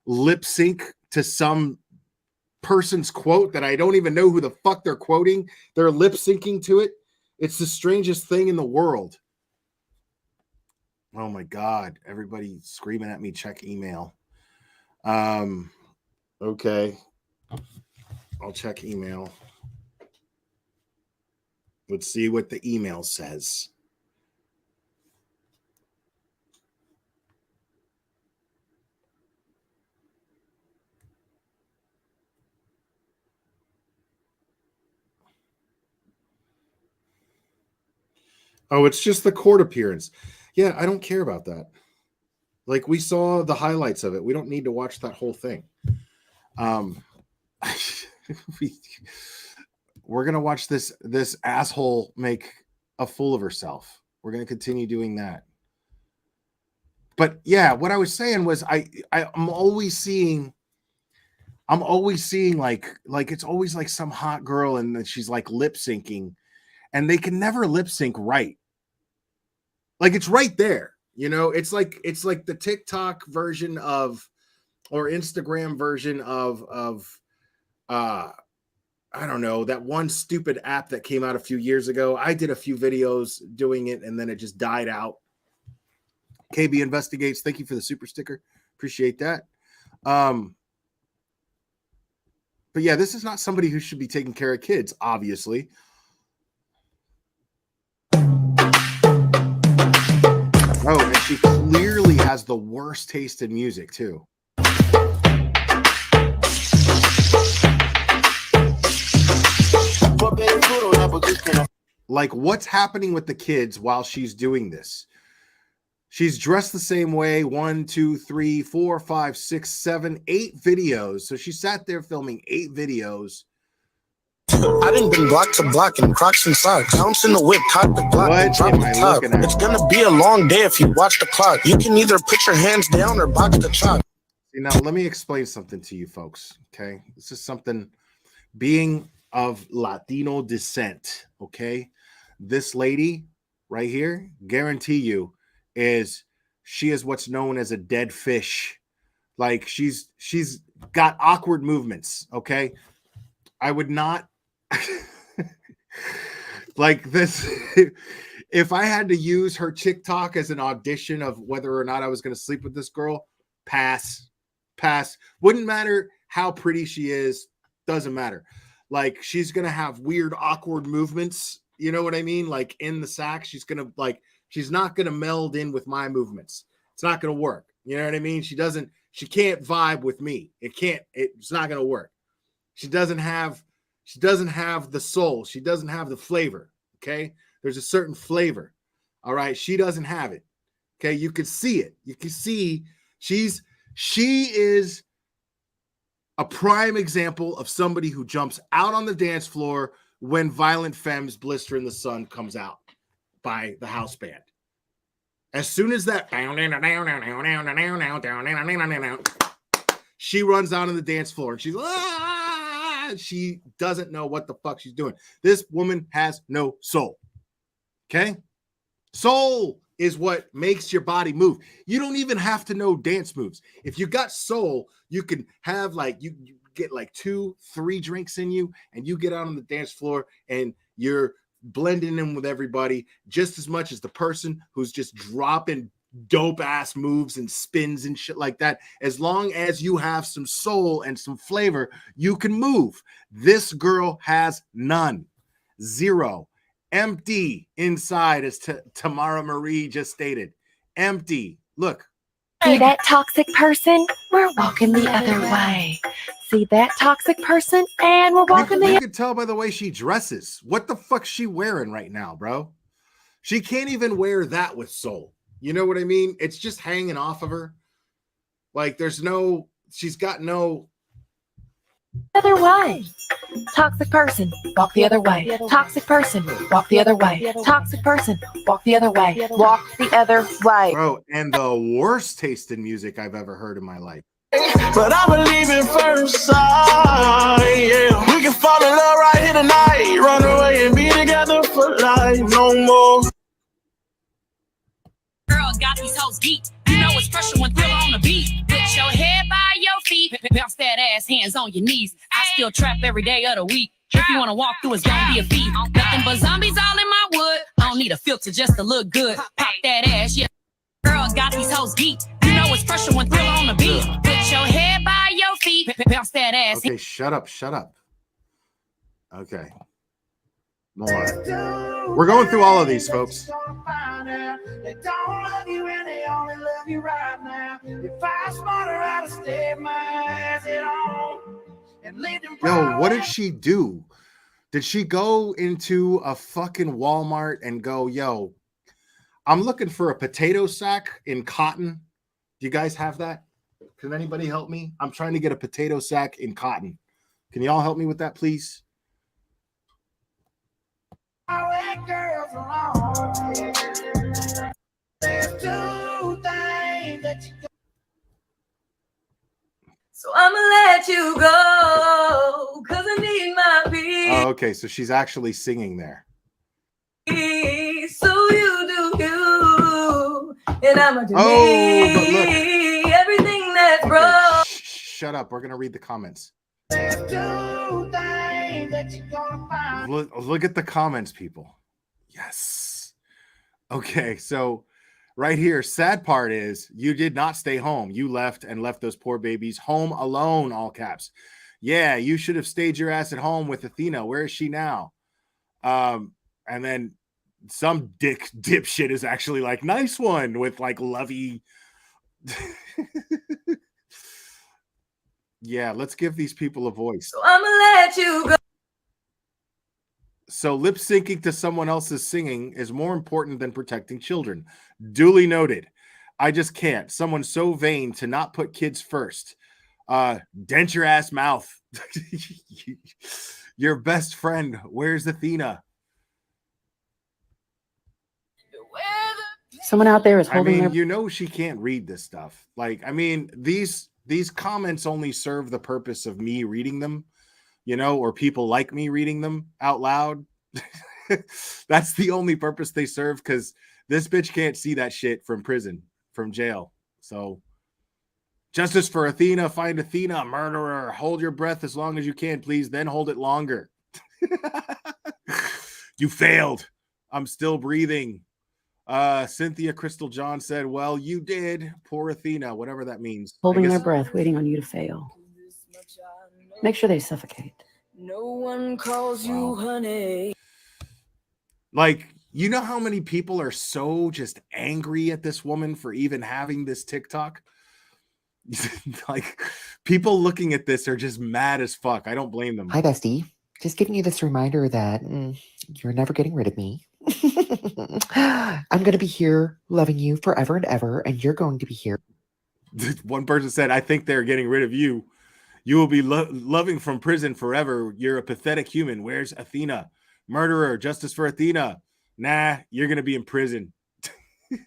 lip sync to some person's quote that I don't even know who the fuck they're quoting. They're lip syncing to it. It's the strangest thing in the world. Oh my God. Everybody screaming at me, check email. Okay. I'll check email. Let's see what the email says. Oh, it's just the court appearance. Yeah, I don't care about that. Like, we saw the highlights of it. We don't need to watch that whole thing. We're gonna watch this asshole make a fool of herself. We're gonna continue doing that. But yeah, what I was saying was I'm always seeing like it's always like some hot girl and then she's like lip syncing, and they can never lip sync right. Like, it's right there, you know. It's like the TikTok version of, or Instagram version of I don't know, that one stupid app that came out a few years ago. I did a few videos doing it and then it just died out. KB Investigates, thank you for the super sticker. Appreciate that. But yeah, this is not somebody who should be taking care of kids, obviously. Oh, and she clearly has the worst taste in music, too. Like, what's happening with the kids while she's doing this? She's dressed the same way. 1, 2, 3, 4, 5, 6, 7, 8 videos. So she sat there filming 8 videos. I done been block to block in Crocs and socks. Bounce in the whip, cock the block, and drop the top. It's gonna be a long day if you watch the clock. You can either put your hands down or box the chalk. Now, let me explain something to you folks, okay? This is something, being of Latino descent, okay? This lady right here, guarantee you, she is what's known as a dead fish. Like, she's got awkward movements, okay? I would not like this. If I had to use her TikTok as an audition of whether or not I was going to sleep with this girl, pass. Wouldn't matter how pretty she is. Doesn't matter. Like, she's going to have weird, awkward movements. You know what I mean? Like, in the sack, she's not going to meld in with my movements. It's not going to work. You know what I mean? She can't vibe with me. It's not going to work. She doesn't have the soul. She doesn't have the flavor. Okay. There's a certain flavor. All right. She doesn't have it. Okay. You can see it. You can see she is a prime example of somebody who jumps out on the dance floor when Violent Femmes Blister in the Sun comes out by the house band. As soon as that, she runs out on the dance floor and she doesn't know what the fuck she's doing. This woman has no soul. Okay? Soul is what makes your body move. You don't even have to know dance moves. If you got soul, you can have like, you get like 2-3 drinks in you, and you get out on the dance floor and you're blending in with everybody just as much as the person who's just dropping dope ass moves and spins and shit like that. As long as you have some soul and some flavor, you can move. This girl has none. Zero. Empty inside, as Tamara Marie just stated. Empty. Look. See that toxic person? We're walking the other way. See that toxic person? And we're walking the other way. You can tell by the way she dresses. What the fuck's she wearing right now, bro? She can't even wear that with soul. You know what I mean? It's just hanging off of her. Like she's got no. Other way. Toxic person, walk the other way. Toxic person, walk the other way. Toxic person, walk the other way. Walk the other way. Bro, and the worst taste in music I've ever heard in my life. But I believe in first sight, yeah. We can fall in love right here tonight. Run away and be together for life, no more. Girl got these hoes geek. You know it's pressure when Thriller on the beat. Put your head by your feet. Bounce that ass, hands on your knees. I still trap every day of the week. If you wanna walk through, it's gonna be a feat. Nothing but zombies all in my wood. I don't need a filter just to look good. Pop that ass, yeah. Girl got these hoes geek. You know it's pressure when Thriller on the beat. Put your head by your feet. Bounce that ass. Okay, shut up. Okay. More. We're going through all of these, folks. They don't love you and they only love you right now. If I smarter, I'd have stayed my ass at home and lived in. Yo, what did she do? Did she go into a fucking Walmart and go, yo, I'm looking for a potato sack in cotton. Do you guys have that? Can anybody help me? I'm trying to get a potato sack in cotton. Can y'all help me with that, please? So I'ma let you go, cause I need my peace. Oh, okay, so she's actually singing there. So you do you, and I'ma do Oh, but look. me. Everything that's Okay, wrong. Shut up. We're going to read the comments. Look at the comments, people. Yes. Okay, so right here, sad part is you did not stay home. You left and left those poor babies home alone, all caps. Yeah, you should have stayed your ass at home with Athena. Where is she now? And then some dipshit is actually like, nice one, with like lovey. Yeah, let's give these people a voice. So I'ma let you go. So lip syncing to someone else's singing is more important than protecting children. Duly noted. I just can't. Someone's so vain to not put kids first. Dent your ass mouth. Your best friend. Where's Athena? Someone out there is holding I mean, their... you know she can't read this stuff. Like, I mean, these comments only serve the purpose of me reading them, you know, or people like me reading them out loud. That's the only purpose they serve, because this bitch can't see that shit from prison, from jail. So justice for Athena. Find Athena, murderer. Hold your breath as long as you can, please. Then hold it longer. You failed. I'm still breathing. Cynthia Crystal John said, well, you did. Poor Athena, whatever that means. holding their breath, waiting on you to fail. Make sure they suffocate. No one calls you honey. Like, you know how many people are so just angry at this woman for even having this TikTok? Like, people looking at this are just mad as fuck. I don't blame them. Hi, bestie. Just giving you this reminder that you're never getting rid of me. I'm going to be here loving you forever and ever, and you're going to be here. One person said, I think they're getting rid of you. You will be loving from prison forever. You're a pathetic human. Where's Athena? Murderer. Justice for Athena. Nah, you're going to be in prison. Let's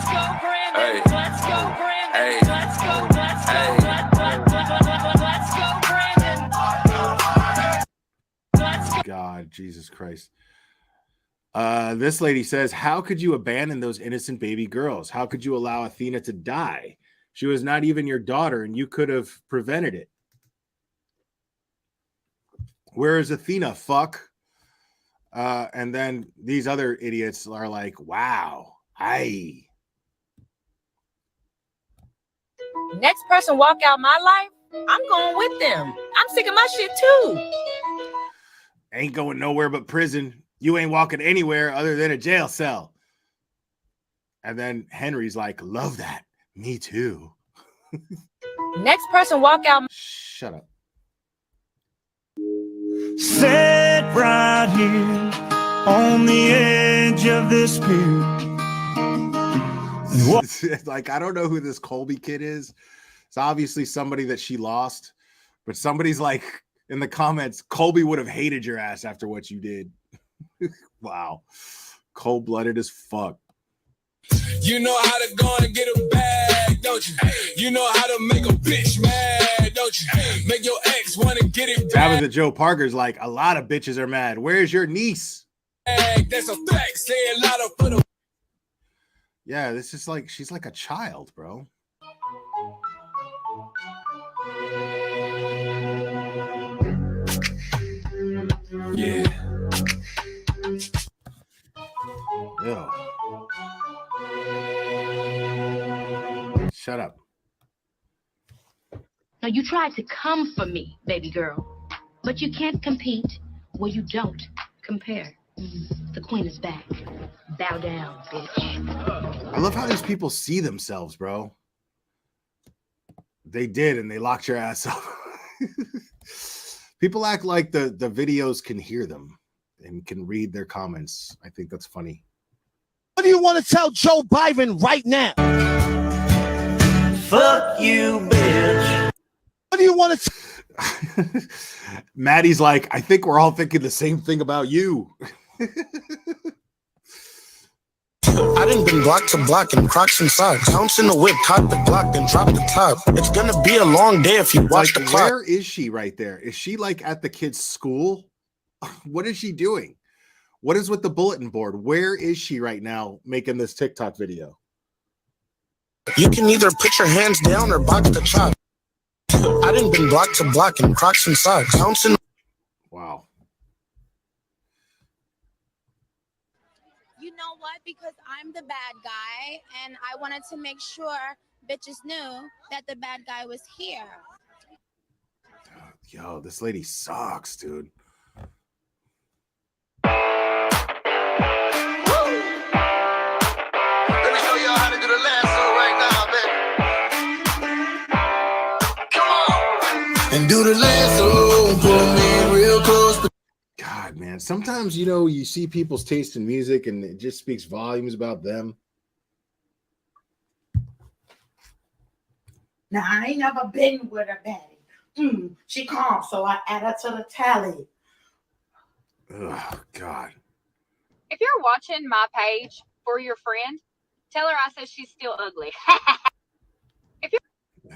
go, Brandon. Hey. Let's go, Brandon. Hey. Let's go. Let's go. Let's go, Brandon. Let's go. God, Jesus Christ. This lady says, how could you abandon those innocent baby girls? How could you allow Athena to die? She was not even your daughter, and you could have prevented it. Where is Athena? Fuck. And then these other idiots are like, wow, aye. Next person walk out my life, I'm going with them. I'm sick of my shit too. Ain't going nowhere but prison. You ain't walking anywhere other than a jail cell. And then Henry's like, love that. Me too. Next person walk out. Shut up. Sit right here on the edge of this pier. Like, I don't know who this Colby kid is. It's obviously somebody that she lost, but somebody's like in the comments, Colby would have hated your ass after what you did. Wow. Cold-blooded as fuck. You know how to go and get a bag, don't you? You know how to make a bitch mad, don't you? Make your ex want to get it back. Tabitha Joe Parker's like, a lot of bitches are mad. Where's your niece? That's a fact. Say a lot of for the. Yeah, this is like, she's like a child, bro. Yeah. Ew. Shut up. Now, you tried to come for me, baby girl, but you can't compete where you don't compare. The queen is back. Bow down, bitch. I love how these people see themselves, bro. They did, and they locked your ass up. People act like the videos can hear them and can read their comments. I think that's funny. What do you want to tell Joe Biden right now? Fuck you, bitch. What do you want to Maddie's like, I think we're all thinking the same thing about you. I done been block to block in Crocs and socks. Bounce in the whip, caught the block, then drop the top. It's gonna be a long day if you watch the clock. Where is she right there? Is she like at the kid's school? What is she doing? What is with the bulletin board? Where is she right now making this TikTok video? You can either put your hands down or box the chop. I done been block to block in Crocs and socks. Bounce in. Wow. You know what? Because I'm the bad guy, and I wanted to make sure bitches knew that the bad guy was here. Yo, this lady sucks, dude. Let me show y'all how to do the lasso right now, baby. Come on. And do the lasso, pull me real close. God, man. Sometimes, you know, you see people's taste in music and it just speaks volumes about them. Now, I ain't never been with a baddie. She calm, so I add her to the tally. Oh, God. If you're watching my page for your friend, tell her I said she's still ugly. If you're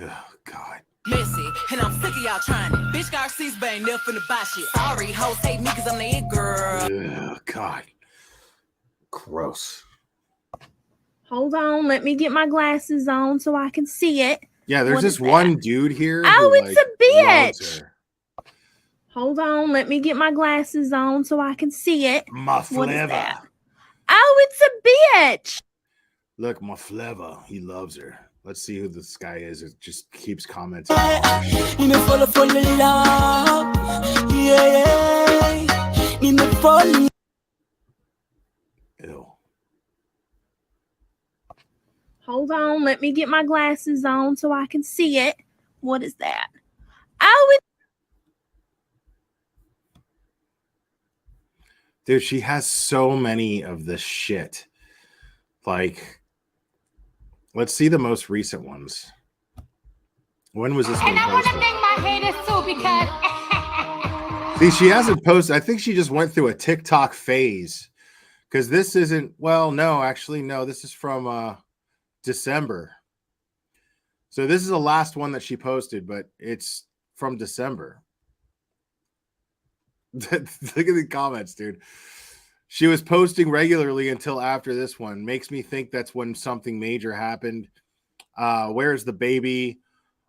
Oh, God. Messy, and I'm sick of y'all trying it. Bitch Garcia's bang, never finna buy shit. Sorry, hoes hate me cause I'm the it girl. Oh, God. Gross. Hold on, let me get my glasses on so I can see it. Yeah, there's What this is that? one dude here. Oh, who, it's like, a loves bitch. her. Hold on, let me get my glasses on so I can see it. My What is flavor. that? Oh, it's a bitch. Look, my flavor. He loves her. Let's see who this guy is. It just keeps commenting. Me follow for your love. Yeah. Me follow. Ew. Hold on, let me get my glasses on so I can see it. What is that? Oh, it's Dude, she has so many of this shit. Like, let's see the most recent ones. When was this one And I want to posted? thank my haters too, because See, she hasn't posted. I think she just went through a TikTok phase. Because this isn't, well, no, actually, no, this is from December. So this is the last one that she posted, but it's from December. Look at the comments, dude. She was posting regularly until after this one. Makes me think that's when something major happened. Where's the baby?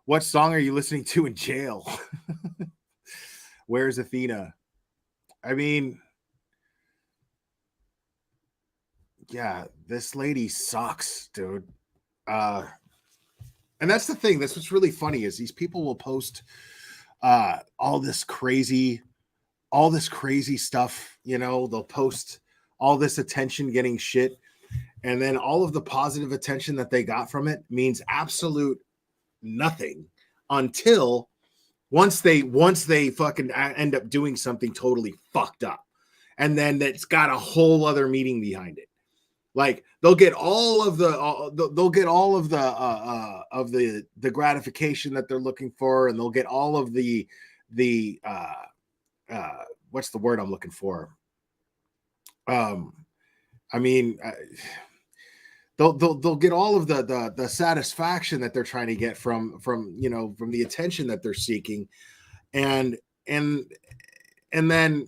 What song are you listening to in jail? Where's Athena? I mean, yeah, this lady sucks, dude. And that's the thing. That's what's really funny is these people will post all this crazy stuff. You know, they'll post all this attention getting shit, and then all of the positive attention that they got from it means absolute nothing until once they fucking end up doing something totally fucked up, and then that's got a whole other meaning behind it. Like they'll get all of the gratification that they're looking for, and they'll get all of the what's the word I'm looking for? I mean, they'll get all of the satisfaction that they're trying to get from the attention that they're seeking, and then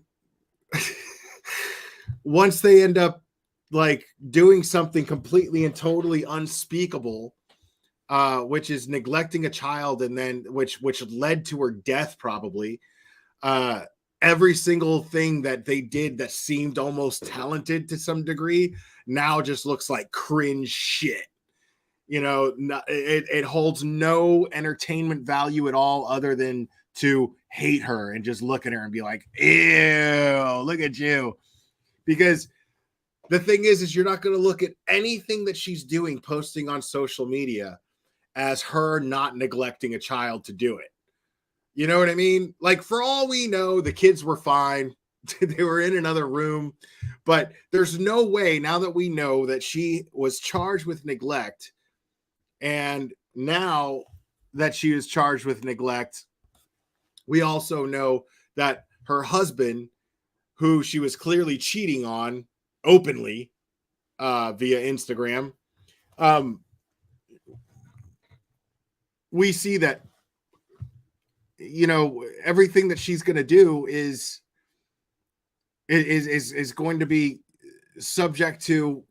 once they end up like doing something completely and totally unspeakable, which is neglecting a child, and then which led to her death probably. Every single thing that they did that seemed almost talented to some degree now just looks like cringe shit. You know, it holds no entertainment value at all other than to hate her and just look at her and be like, ew, look at you. Because the thing is you're not going to look at anything that she's doing, posting on social media, as her not neglecting a child to do it. You know what I mean? Like, for all we know, the kids were fine. They were in another room. But there's no way, now that we know that she was charged with neglect, and now that she is charged with neglect, we also know that her husband, who she was clearly cheating on openly via Instagram, we see that, you know, everything that she's going to do is going to be subject to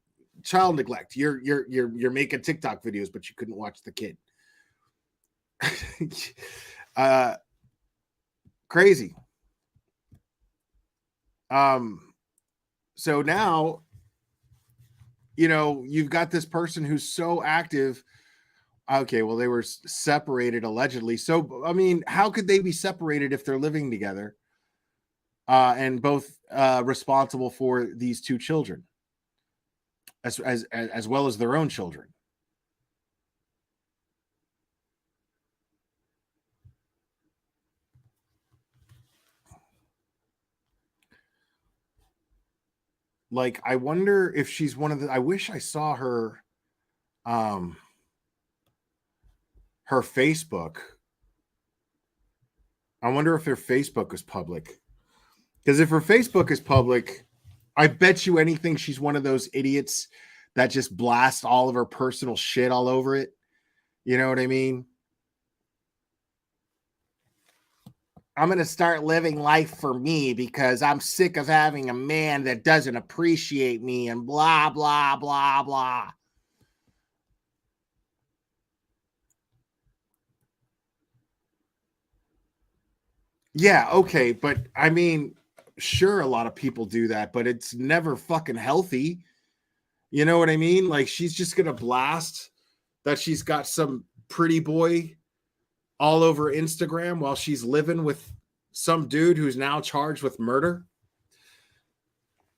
child neglect. You're making TikTok videos, but you couldn't watch the kid. Crazy. So now, you know, you've got this person who's so active. Okay, well, they were separated allegedly. So, I mean, how could they be separated if they're living together and both responsible for these two children, as well as their own children? Like, I wonder if she's one of the. I wish I saw her. Her Facebook. I wonder if her Facebook is public. Because if her Facebook is public, I bet you anything she's one of those idiots that just blast all of her personal shit all over it. You know what I mean? I'm going to start living life for me because I'm sick of having a man that doesn't appreciate me and blah, blah, blah, blah. Yeah, okay, but I mean, sure, a lot of people do that, but it's never fucking healthy. You know what I mean? Like, she's just gonna blast that she's got some pretty boy all over Instagram while she's living with some dude who's now charged with murder.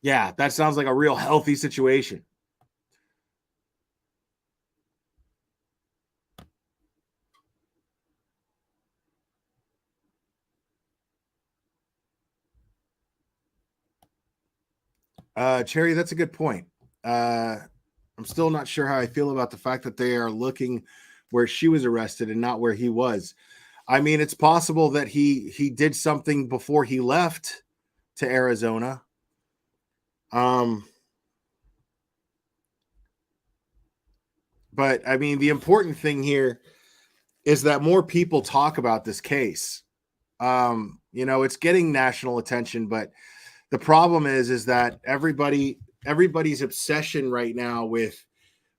Yeah, that sounds like a real healthy situation. Cherry, that's a good point. I'm still not sure how I feel about the fact that they are looking where she was arrested and not where he was. I mean, it's possible that he did something before he left to Arizona. But I mean, the important thing here is that more people talk about this case. You know, it's getting national attention, but the problem is that everybody's obsession right now with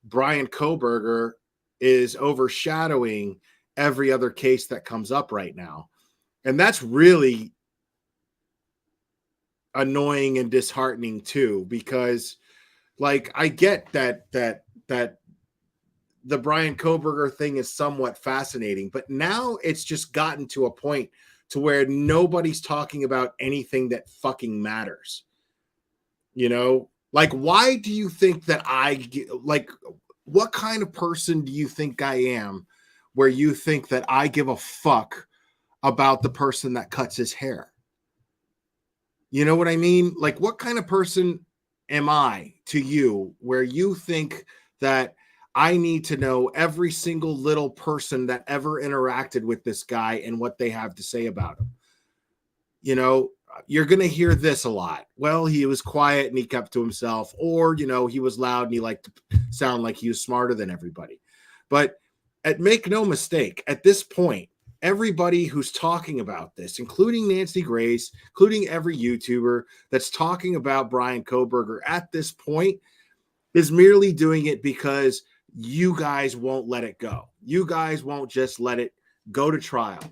Brian Koberger is overshadowing every other case that comes up right now. And that's really annoying and disheartening too, because like I get that the Brian Koberger thing is somewhat fascinating, but now it's just gotten to a point to where nobody's talking about anything that fucking matters. You know, like, why do you think that like, what kind of person do you think I am where you think that I give a fuck about the person that cuts his hair? You know what I mean? Like, what kind of person am I to you where you think that I need to know every single little person that ever interacted with this guy and what they have to say about him? You know, you're going to hear this a lot. Well, he was quiet and he kept to himself, or, you know, he was loud and he liked to sound like he was smarter than everybody. But make no mistake, at this point, everybody who's talking about this, including Nancy Grace, including every YouTuber that's talking about Brian Koberger at this point, is merely doing it because you guys won't let it go. You guys won't just let it go to trial.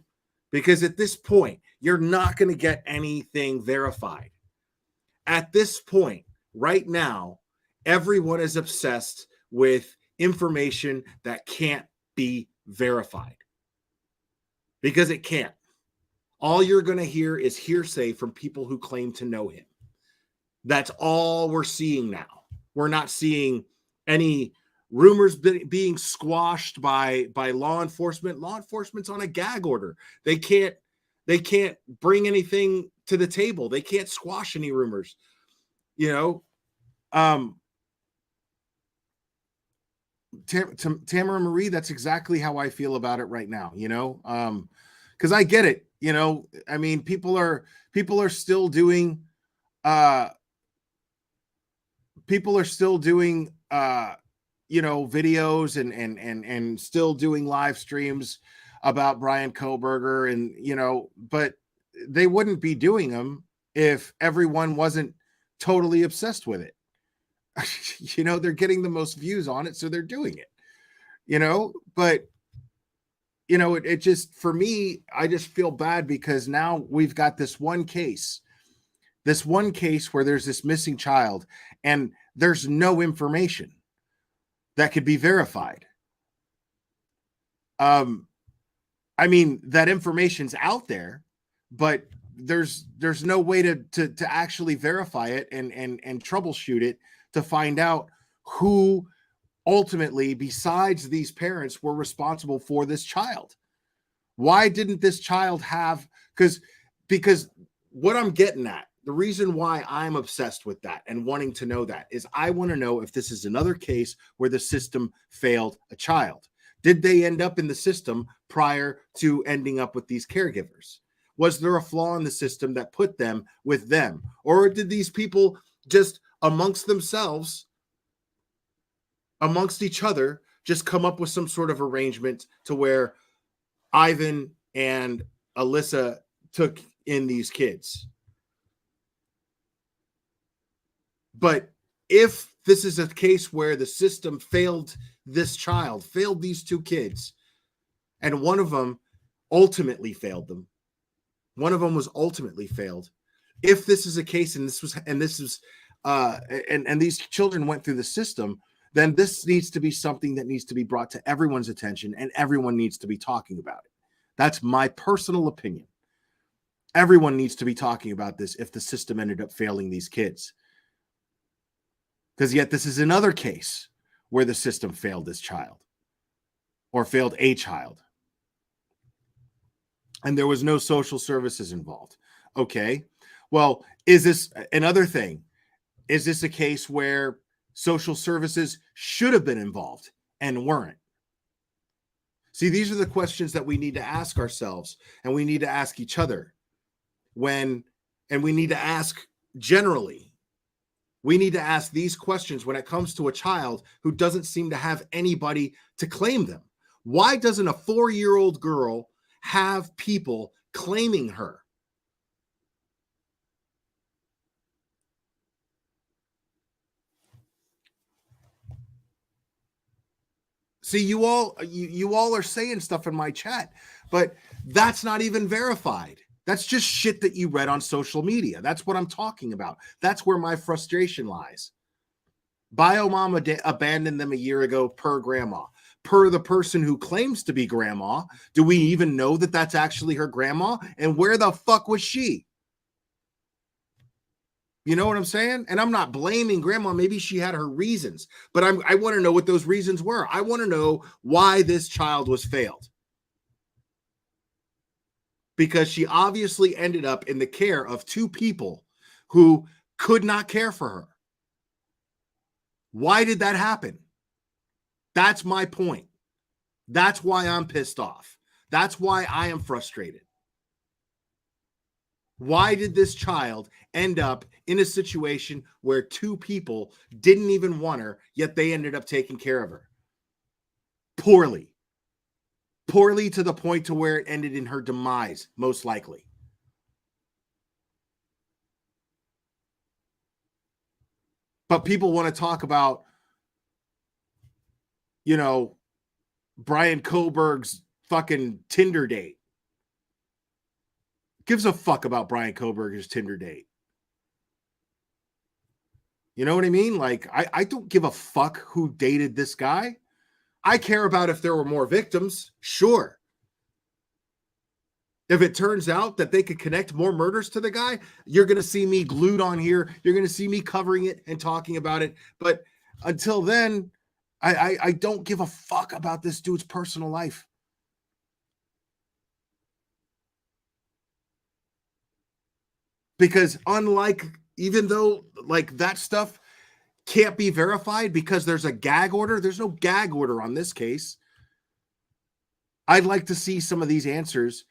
Because at this point, you're not going to get anything verified. At this point, right now, everyone is obsessed with information that can't be verified. Because it can't. All you're going to hear is hearsay from people who claim to know him. That's all we're seeing now. We're not seeing any rumors being squashed by law enforcement. Law enforcement's on a gag order. They can't bring anything to the table. They can't squash any rumors. You know, Tamara Marie, that's exactly how I feel about it right now, you know, because I get it. You know, I mean, people are still doing you know, videos and still doing live streams about Brian Koberger, and, you know, but they wouldn't be doing them if everyone wasn't totally obsessed with it. You know, they're getting the most views on it, so they're doing it, you know. But, you know, it just, for me, I just feel bad because now we've got this one case where there's this missing child and there's no information that could be verified. I mean, that information's out there, but there's no way to actually verify it and troubleshoot it to find out who ultimately, besides these parents, were responsible for this child. Why didn't this child have, because what I'm getting at, the reason why I'm obsessed with that and wanting to know that is I want to know if this is another case where the system failed a child. Did they end up in the system prior to ending up with these caregivers? Was there a flaw in the system that put them with them? Or did these people just amongst themselves, amongst each other, just come up with some sort of arrangement to where Ivan and Alyssa took in these kids? But if this is a case where the system failed this child, failed these two kids, and one of them ultimately failed them, one of them was ultimately failed. If this is a case, and these children went through the system, then this needs to be something that needs to be brought to everyone's attention, and everyone needs to be talking about it. That's my personal opinion. Everyone needs to be talking about this if the system ended up failing these kids. Because yet this is another case where the system failed this child or failed a child. And there was no social services involved. Okay. Well, is this another thing? Is this a case where social services should have been involved and weren't? See, these are the questions that we need to ask ourselves, and we need to ask each other and we need to ask generally. We need to ask these questions when it comes to a child who doesn't seem to have anybody to claim them. Why doesn't a 4-year-old girl have people claiming her? See, you all are saying stuff in my chat, but that's not even verified. That's just shit that you read on social media. That's what I'm talking about. That's where my frustration lies. Bio mom abandoned them a year ago per grandma. Per the person who claims to be grandma, do we even know that that's actually her grandma? And where the fuck was she? You know what I'm saying? And I'm not blaming grandma. Maybe she had her reasons, but I want to know what those reasons were. I want to know why this child was failed. Because she obviously ended up in the care of two people who could not care for her. Why did that happen? That's my point. That's why I'm pissed off. That's why I am frustrated. Why did this child end up in a situation where two people didn't even want her, yet they ended up taking care of her? Poorly. Poorly to the point to where it ended in her demise, most likely. But people want to talk about, you know, Brian Koberg's fucking Tinder date. Gives a fuck about Brian Koberger's Tinder date. You know what I mean? Like, I don't give a fuck who dated this guy. I care about if there were more victims. Sure. If it turns out that they could connect more murders to the guy, you're going to see me glued on here. You're going to see me covering it and talking about it. But until then, I don't give a fuck about this dude's personal life. Because unlike, even though like that stuff can't be verified because there's a gag order, there's no gag order on this case. I'd like to see some of these answers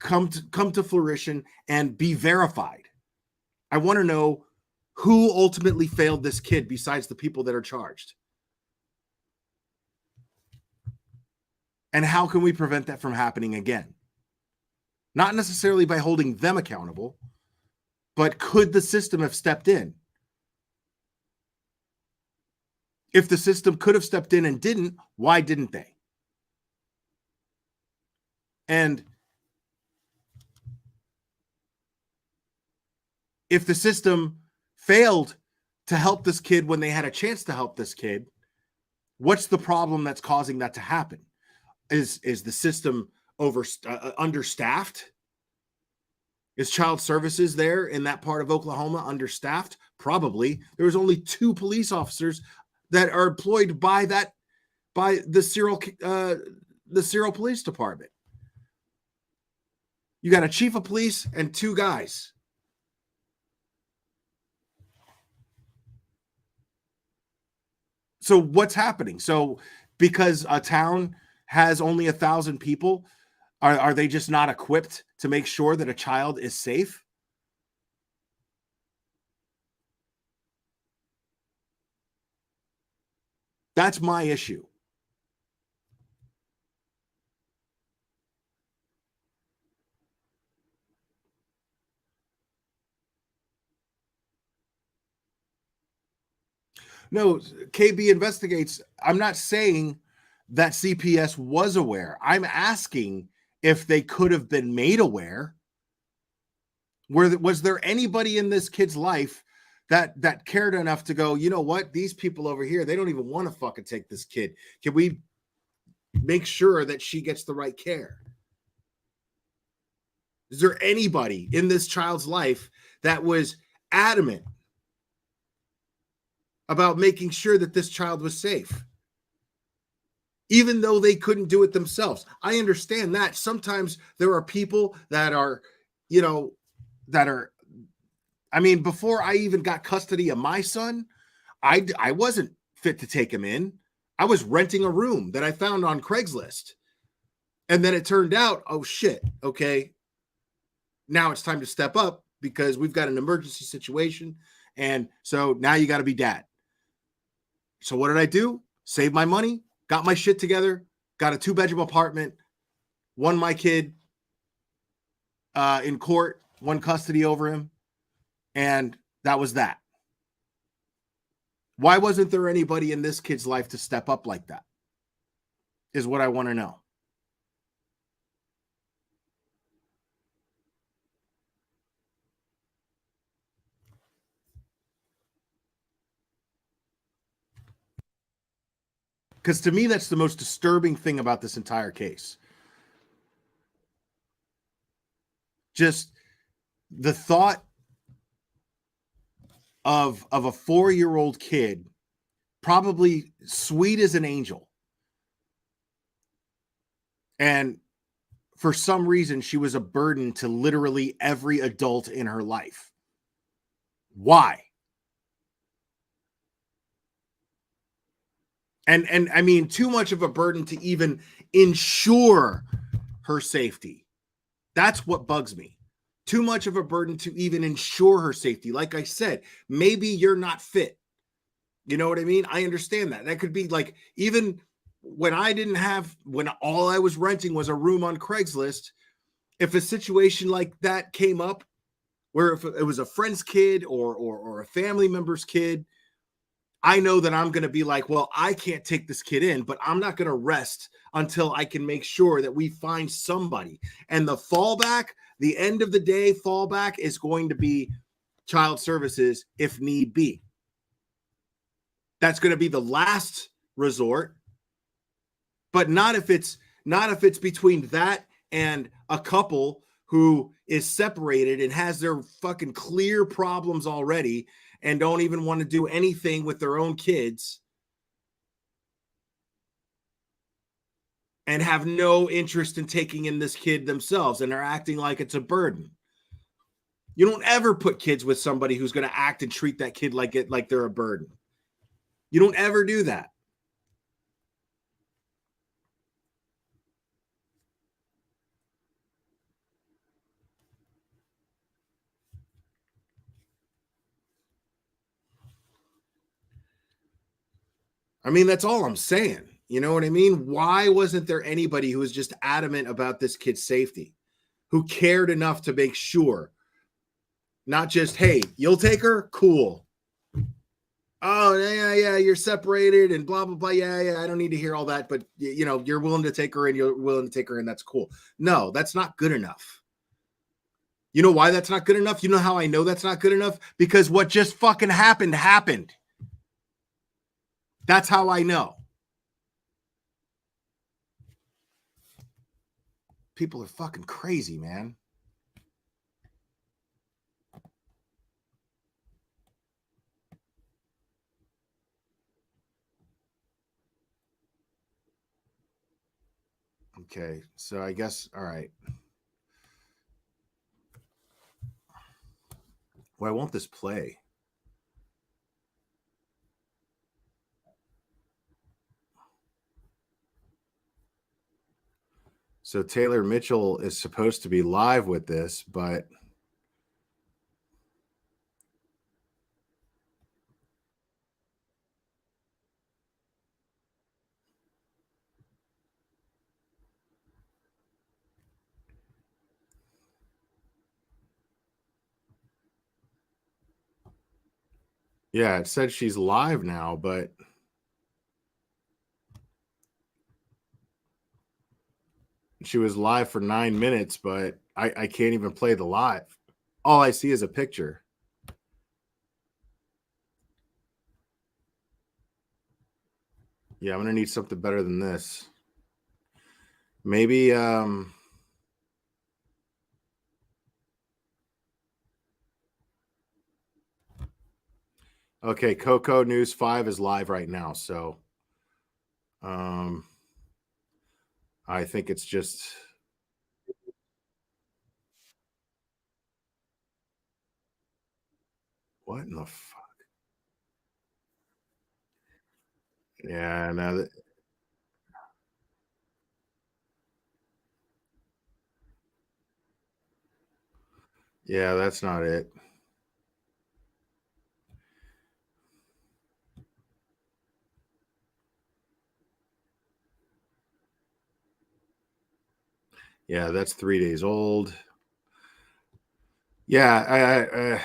come to fruition and be verified. I want to know who ultimately failed this kid besides the people that are charged. And how can we prevent that from happening again? Not necessarily by holding them accountable, but could the system have stepped in? If the system could have stepped in and didn't, why didn't they? And if the system failed to help this kid when they had a chance to help this kid, what's the problem that's causing that to happen? Is the system understaffed? Is child services there in that part of Oklahoma understaffed? Probably. There was only 2 police officers that are employed by the Cyril Police Department. You got a chief of police and 2 guys. So what's happening? So because a town has only 1,000 people, are they just not equipped to make sure that a child is safe? That's my issue. No, KB investigates. I'm not saying that CPS was aware. I'm asking if they could have been made aware. Was there anybody in this kid's life that cared enough to go, you know what? These people over here, they don't even want to fucking take this kid. Can we make sure that she gets the right care? Is there anybody in this child's life that was adamant about making sure that this child was safe, even though they couldn't do it themselves? I understand that sometimes there are people that are, I mean, before I even got custody of my son, I wasn't fit to take him in. I was renting a room that I found on Craigslist. And then it turned out, oh shit, okay, now it's time to step up because we've got an emergency situation. And so now you got to be dad. So what did I do? Save my money, got my shit together, got a 2-bedroom apartment, won my kid in court, won custody over him. And that was that. Why wasn't there anybody in this kid's life to step up like that? is what I want to know. Because to me, that's the most disturbing thing about this entire case. Just the thought of a 4-year-old kid, probably sweet as an angel. And for some reason, she was a burden to literally every adult in her life. Why? And I mean, too much of a burden to even ensure her safety. That's what bugs me. Too much of a burden to even ensure her safety. Like I said, maybe you're not fit. You know what I mean? I understand that. That could be like, even when all I was renting was a room on Craigslist, if a situation like that came up, where if it was a friend's kid or a family member's kid, I know that I'm going to be like, well, I can't take this kid in, but I'm not going to rest until I can make sure that we find somebody. And the fallback, the end of the day fallback, is going to be child services if need be. That's going to be the last resort, but not if it's between that and a couple who is separated and has their fucking clear problems already and don't even want to do anything with their own kids and have no interest in taking in this kid themselves, and they're acting like it's a burden. You don't ever put kids with somebody who's going to act and treat that kid like they're a burden. You don't ever do that. I mean, that's all I'm saying. You know what I mean? Why wasn't there anybody who was just adamant about this kid's safety, who cared enough to make sure? Not just, hey, you'll take her? Cool. Oh, yeah, you're separated and blah, blah, blah. Yeah, I don't need to hear all that. But, you know, you're willing to take her and you're willing to take her and that's cool. No, that's not good enough. You know why that's not good enough? You know how I know that's not good enough? Because what just fucking happened. That's how I know. People are fucking crazy, man. Okay, so I guess, all right. Why won't this play? So Taylor Mitchell is supposed to be live with this, but yeah, it said she's live now, but she was live for 9 minutes, but I can't even play the live. All I see is a picture. Yeah, I'm going to need something better than this. Maybe, okay, Coco News 5 is live right now, so I think it's just what in the fuck? Yeah, now that yeah, that's not it. Yeah, that's 3 days old. Yeah, I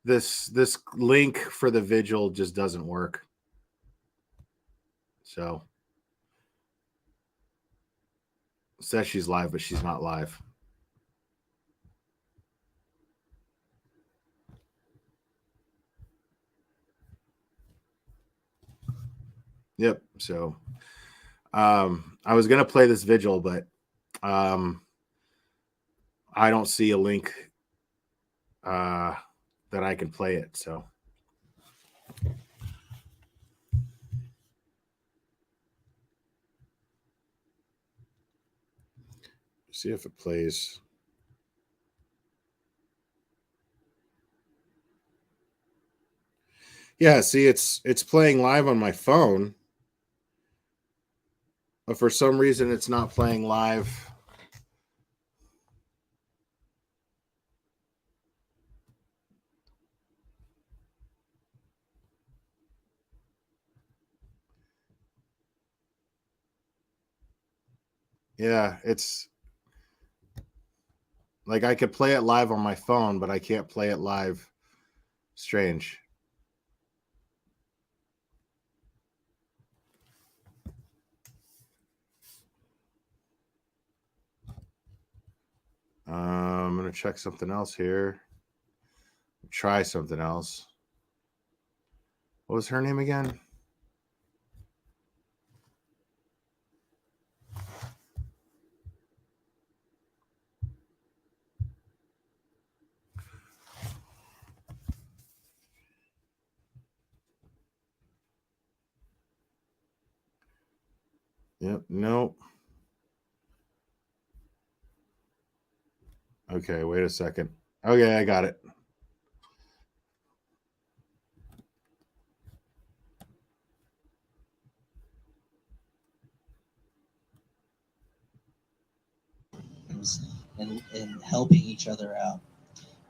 this link for the vigil just doesn't work. So says she's live, but she's not live. Yep. So I was going to play this vigil, but I don't see a link that I can play it. So see if it plays. Yeah, see, it's playing live on my phone, but for some reason it's not playing live. Yeah, it's like I could play it live on my phone, but I can't play it live. Strange. I'm going to check something else here. Try something else. What was her name again? Yep, nope. Okay, wait a second. Okay, I got it. And helping each other out.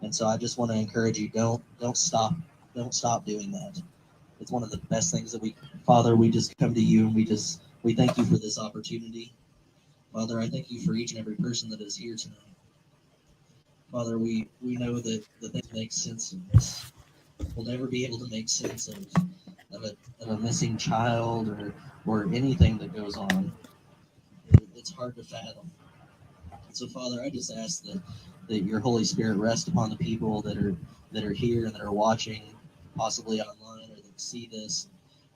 And so I just want to encourage you, don't stop doing that. It's one of the best things that Father, we just come to you and we thank you for this opportunity. Father, I thank you for each and every person that is here tonight. Father, we know that the thing makes sense in this. We'll never be able to make sense of a missing child or anything that goes on. It's hard to fathom. So, Father, I just ask that your Holy Spirit rest upon the people that are here and that are watching, possibly online, or that see this,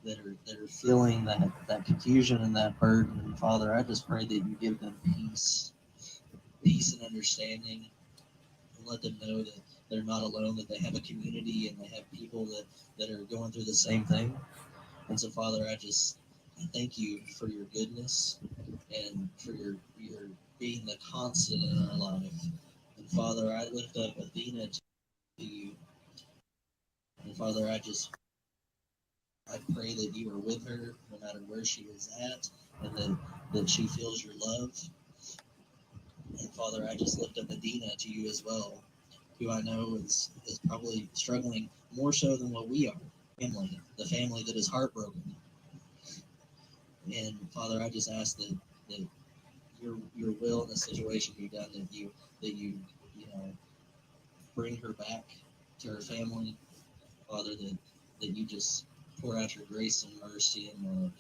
that are feeling that confusion and that burden. And Father, I just pray that you give them peace and understanding, and let them know that they're not alone, that they have a community and they have people that are going through the same thing. And so, Father, I thank you for your goodness and for your being the constant in our life. And Father, I lift up Athena to you. And Father, I pray that you are with her no matter where she is at, and that she feels your love. And Father, I just lift up Athena to you as well, who I know is probably struggling more so than what we are. The family that is heartbroken. And Father, I just ask that your will in the situation be done, that you bring her back to her family, Father, that you just pour out your grace and mercy and love.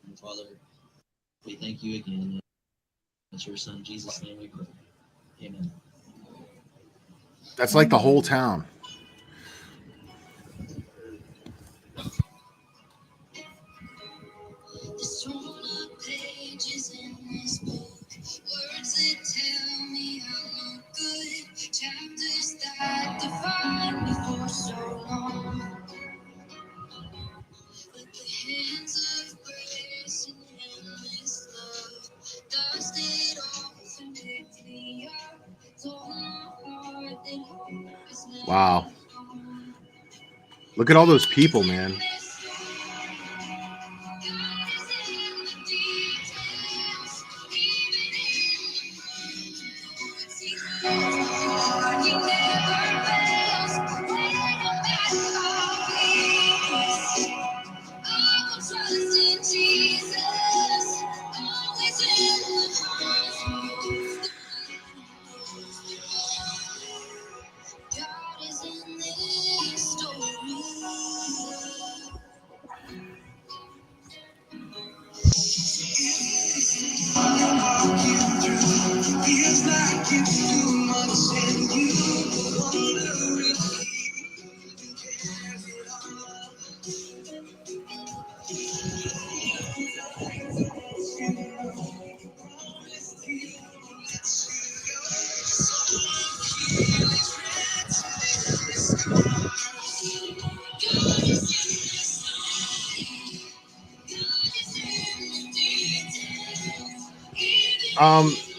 And Father, we thank you again. It's your son Jesus' name we pray. Amen. That's like the whole town. There's torn up pages in this book, words that tell me I'm no good, chapters that define me for so long. But the hands of grace and endless love dusted off and picked me up, told my heart that hope is never Wow. Look at all those people, man.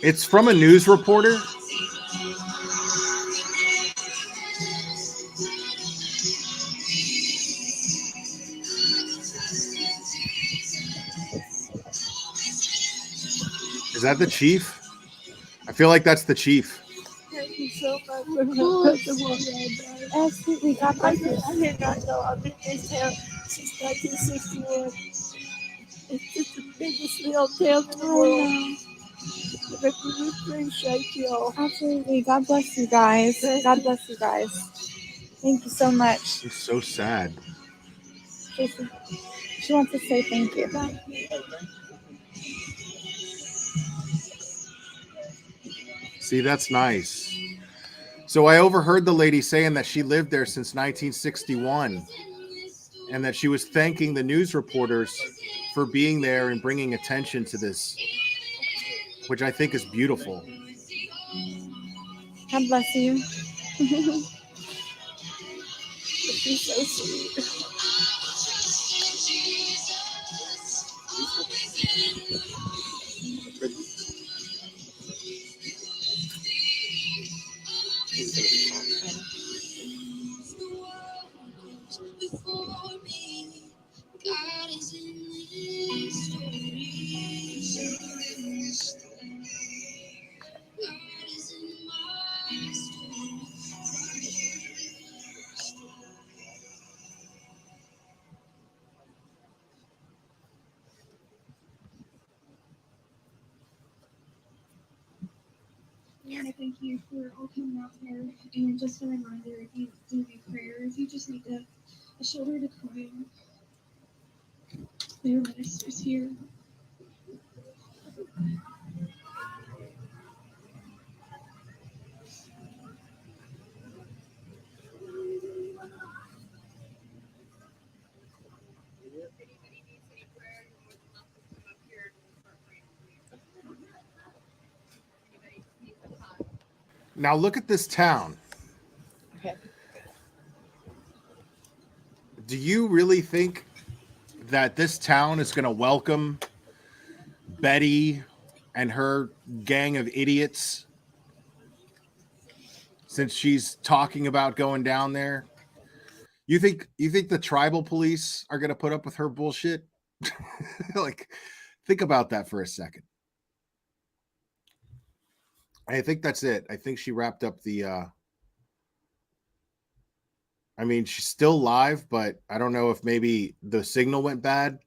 It's from a news reporter. Is that the chief? I feel like that's the chief. Thank you so much for absolutely. God bless you. I did not know I've been in this town since 1961. It's just the biggest little town in the world. But we appreciate y'all. Absolutely. God bless you guys. God bless you guys. Thank you so much. It's so sad. Jason, she wants to say thank you. See, that's nice. So I overheard the lady saying that she lived there since 1961 and that she was thanking the news reporters for being there and bringing attention to this, which I think is beautiful. God bless you. She's so sweet. God is in this story. God is in my story. I want to thank you for all coming out here. And just a reminder, if you do need prayer, if you just need a shoulder to cry on, there are ministers here. Now look at this town. Okay. Do you really think that this town is going to welcome Betty and her gang of idiots since she's talking about going down there? You think the tribal police are going to put up with her bullshit? Like, think about that for a second. I think that's it. I think she wrapped up the I mean, she's still live, but I don't know if maybe the signal went bad.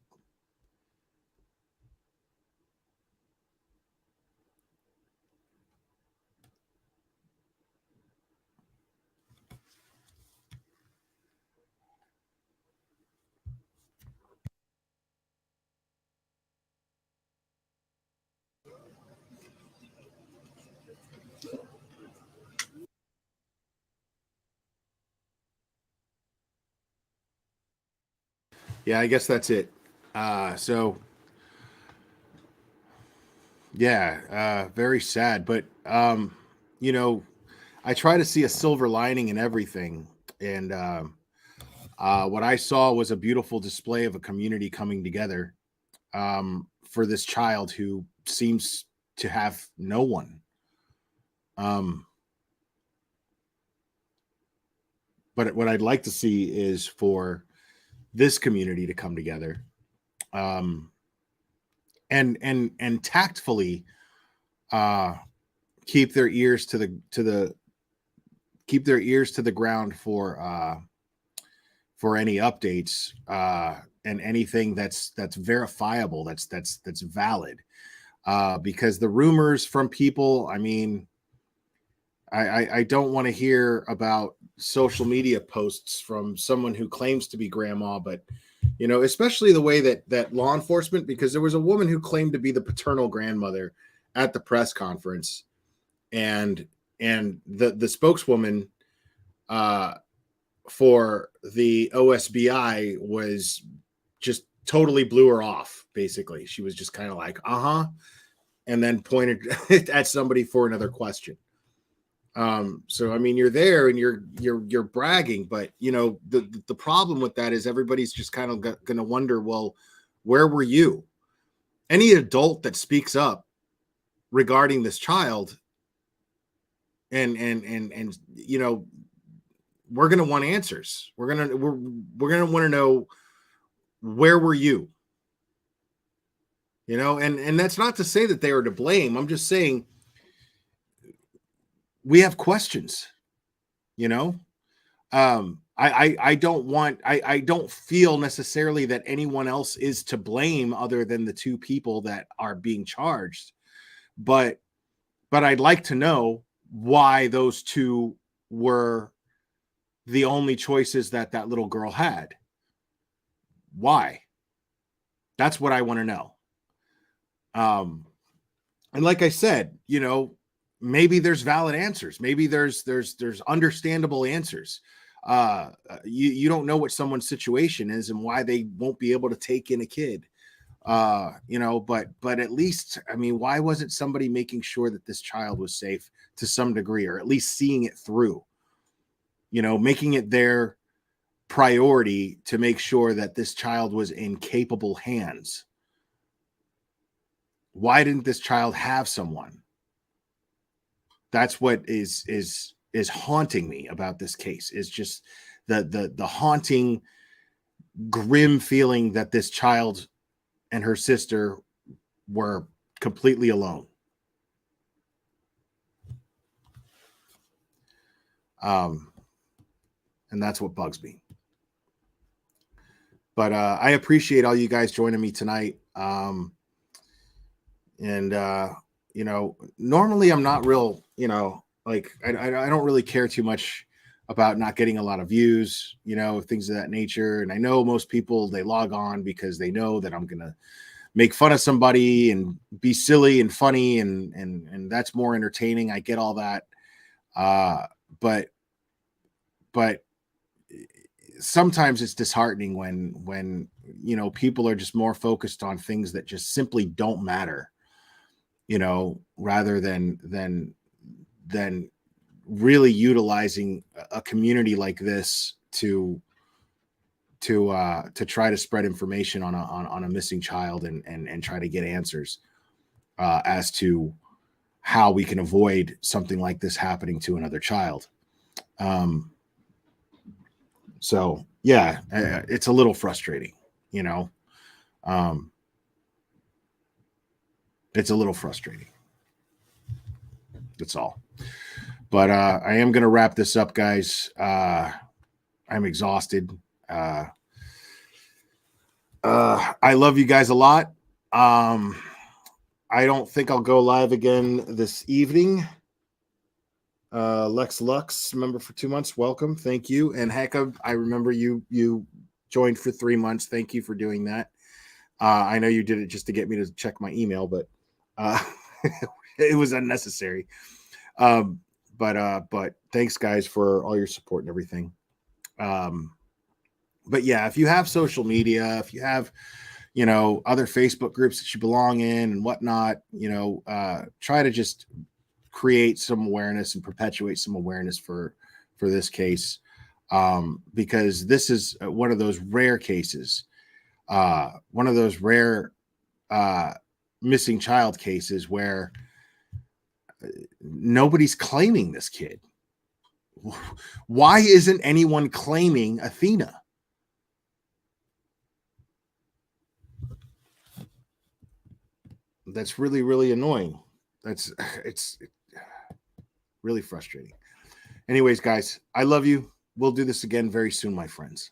Yeah, I guess that's it. So yeah, very sad, but you know, I try to see a silver lining in everything, and what I saw was a beautiful display of a community coming together for this child who seems to have no one. But what I'd like to see is for this community to come together, and tactfully keep their ears to the keep their ears to the ground for any updates and anything that's verifiable, that's valid, because the rumors from people, I mean, I don't want to hear about social media posts from someone who claims to be grandma, but you know, especially the way that law enforcement, because there was a woman who claimed to be the paternal grandmother at the press conference, and the spokeswoman for the OSBI was just totally blew her off. Basically, she was just kind of like, and then pointed at somebody for another question. So I mean, you're there and you're bragging, but you know the problem with that is everybody's just kind of going to wonder, well, where were you? Any adult that speaks up regarding this child, and you know, we're going to want answers. We're going to want to know, where were you? You know, and that's not to say that they are to blame. I'm just saying we have questions, you know. I don't feel necessarily that anyone else is to blame other than the two people that are being charged, but I'd like to know why those two were the only choices that little girl had. Why? That's what I want to know. And like I said, you know, maybe there's valid answers. Maybe there's understandable answers. You don't know what someone's situation is and why they won't be able to take in a kid. You know, but at least, I mean, why wasn't somebody making sure that this child was safe to some degree, or at least seeing it through? You know, making it their priority to make sure that this child was in capable hands. Why didn't this child have someone? That's what is haunting me about this case, is just the haunting, grim feeling that this child and her sister were completely alone. And that's what bugs me. But I appreciate all you guys joining me tonight. You know, normally I'm not real, you know, like I don't really care too much about not getting a lot of views, you know, things of that nature. And I know most people, they log on because they know that I'm going to make fun of somebody and be silly and funny, and that's more entertaining. I get all that. But sometimes it's disheartening when you know, people are just more focused on things that just simply don't matter, you know, rather than really utilizing a community like this to try to spread information on a missing child and try to get answers as to how we can avoid something like this happening to another child. So yeah, it's a little frustrating, you know. It's a little frustrating. That's all. But I am going to wrap this up, guys. I'm exhausted. I love you guys a lot. I don't think I'll go live again this evening. Lex Lux, member for 2 months. Welcome. Thank you. And Hecka, I remember you joined for 3 months. Thank you for doing that. I know you did it just to get me to check my email, but it was unnecessary. But thanks, guys, for all your support and everything. But yeah, if you have social media, if you have, you know, other Facebook groups that you belong in and whatnot, you know, try to just create some awareness and perpetuate some awareness for this case, because this is one of those rare cases, one of those rare missing child cases where nobody's claiming this kid. Why isn't anyone claiming Athena? That's really, really annoying. It's really frustrating. Anyways, guys, I love you. We'll do this again very soon, my friends.